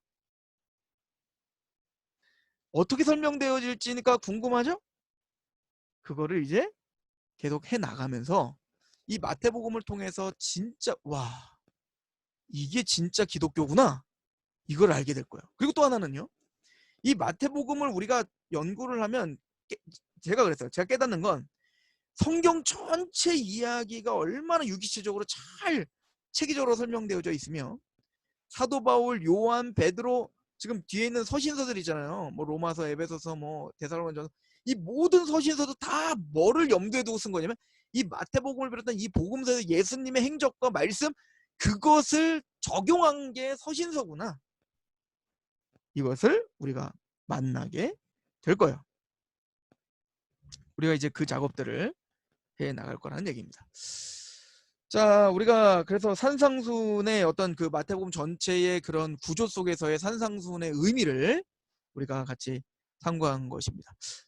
어떻게 설명되어질지니까 궁금하죠? 그거를 이제 계속 해 나가면서 이 마태복음을 통해서 진짜 와, 이게 진짜 기독교구나, 이걸 알게 될 거예요. 그리고 또 하나는요, 이 마태복음을 우리가 연구를 하면 제가 그랬어요. 제가 깨닫는 건 성경 전체 이야기가 얼마나 유기체적으로 잘 체계적으로 설명되어져 있으며, 사도 바울, 요한, 베드로, 지금 뒤에 있는 서신서들 있잖아요. 뭐 로마서, 에베소서, 뭐 데살로니가전서, 이 모든 서신서도 다 뭐를 염두에 두고 쓴 거냐면 이 마태복음을 비롯한 이 복음서에서 예수님의 행적과 말씀, 그것을 적용한 게 서신서구나, 이것을 우리가 만나게 될 거예요. 우리가 이제 그 작업들을 해 나갈 거라는 얘기입니다. 자, 우리가 그래서 산상순의 어떤 그 마태복음 전체의 그런 구조 속에서의 산상순의 의미를 우리가 같이 상고한 것입니다.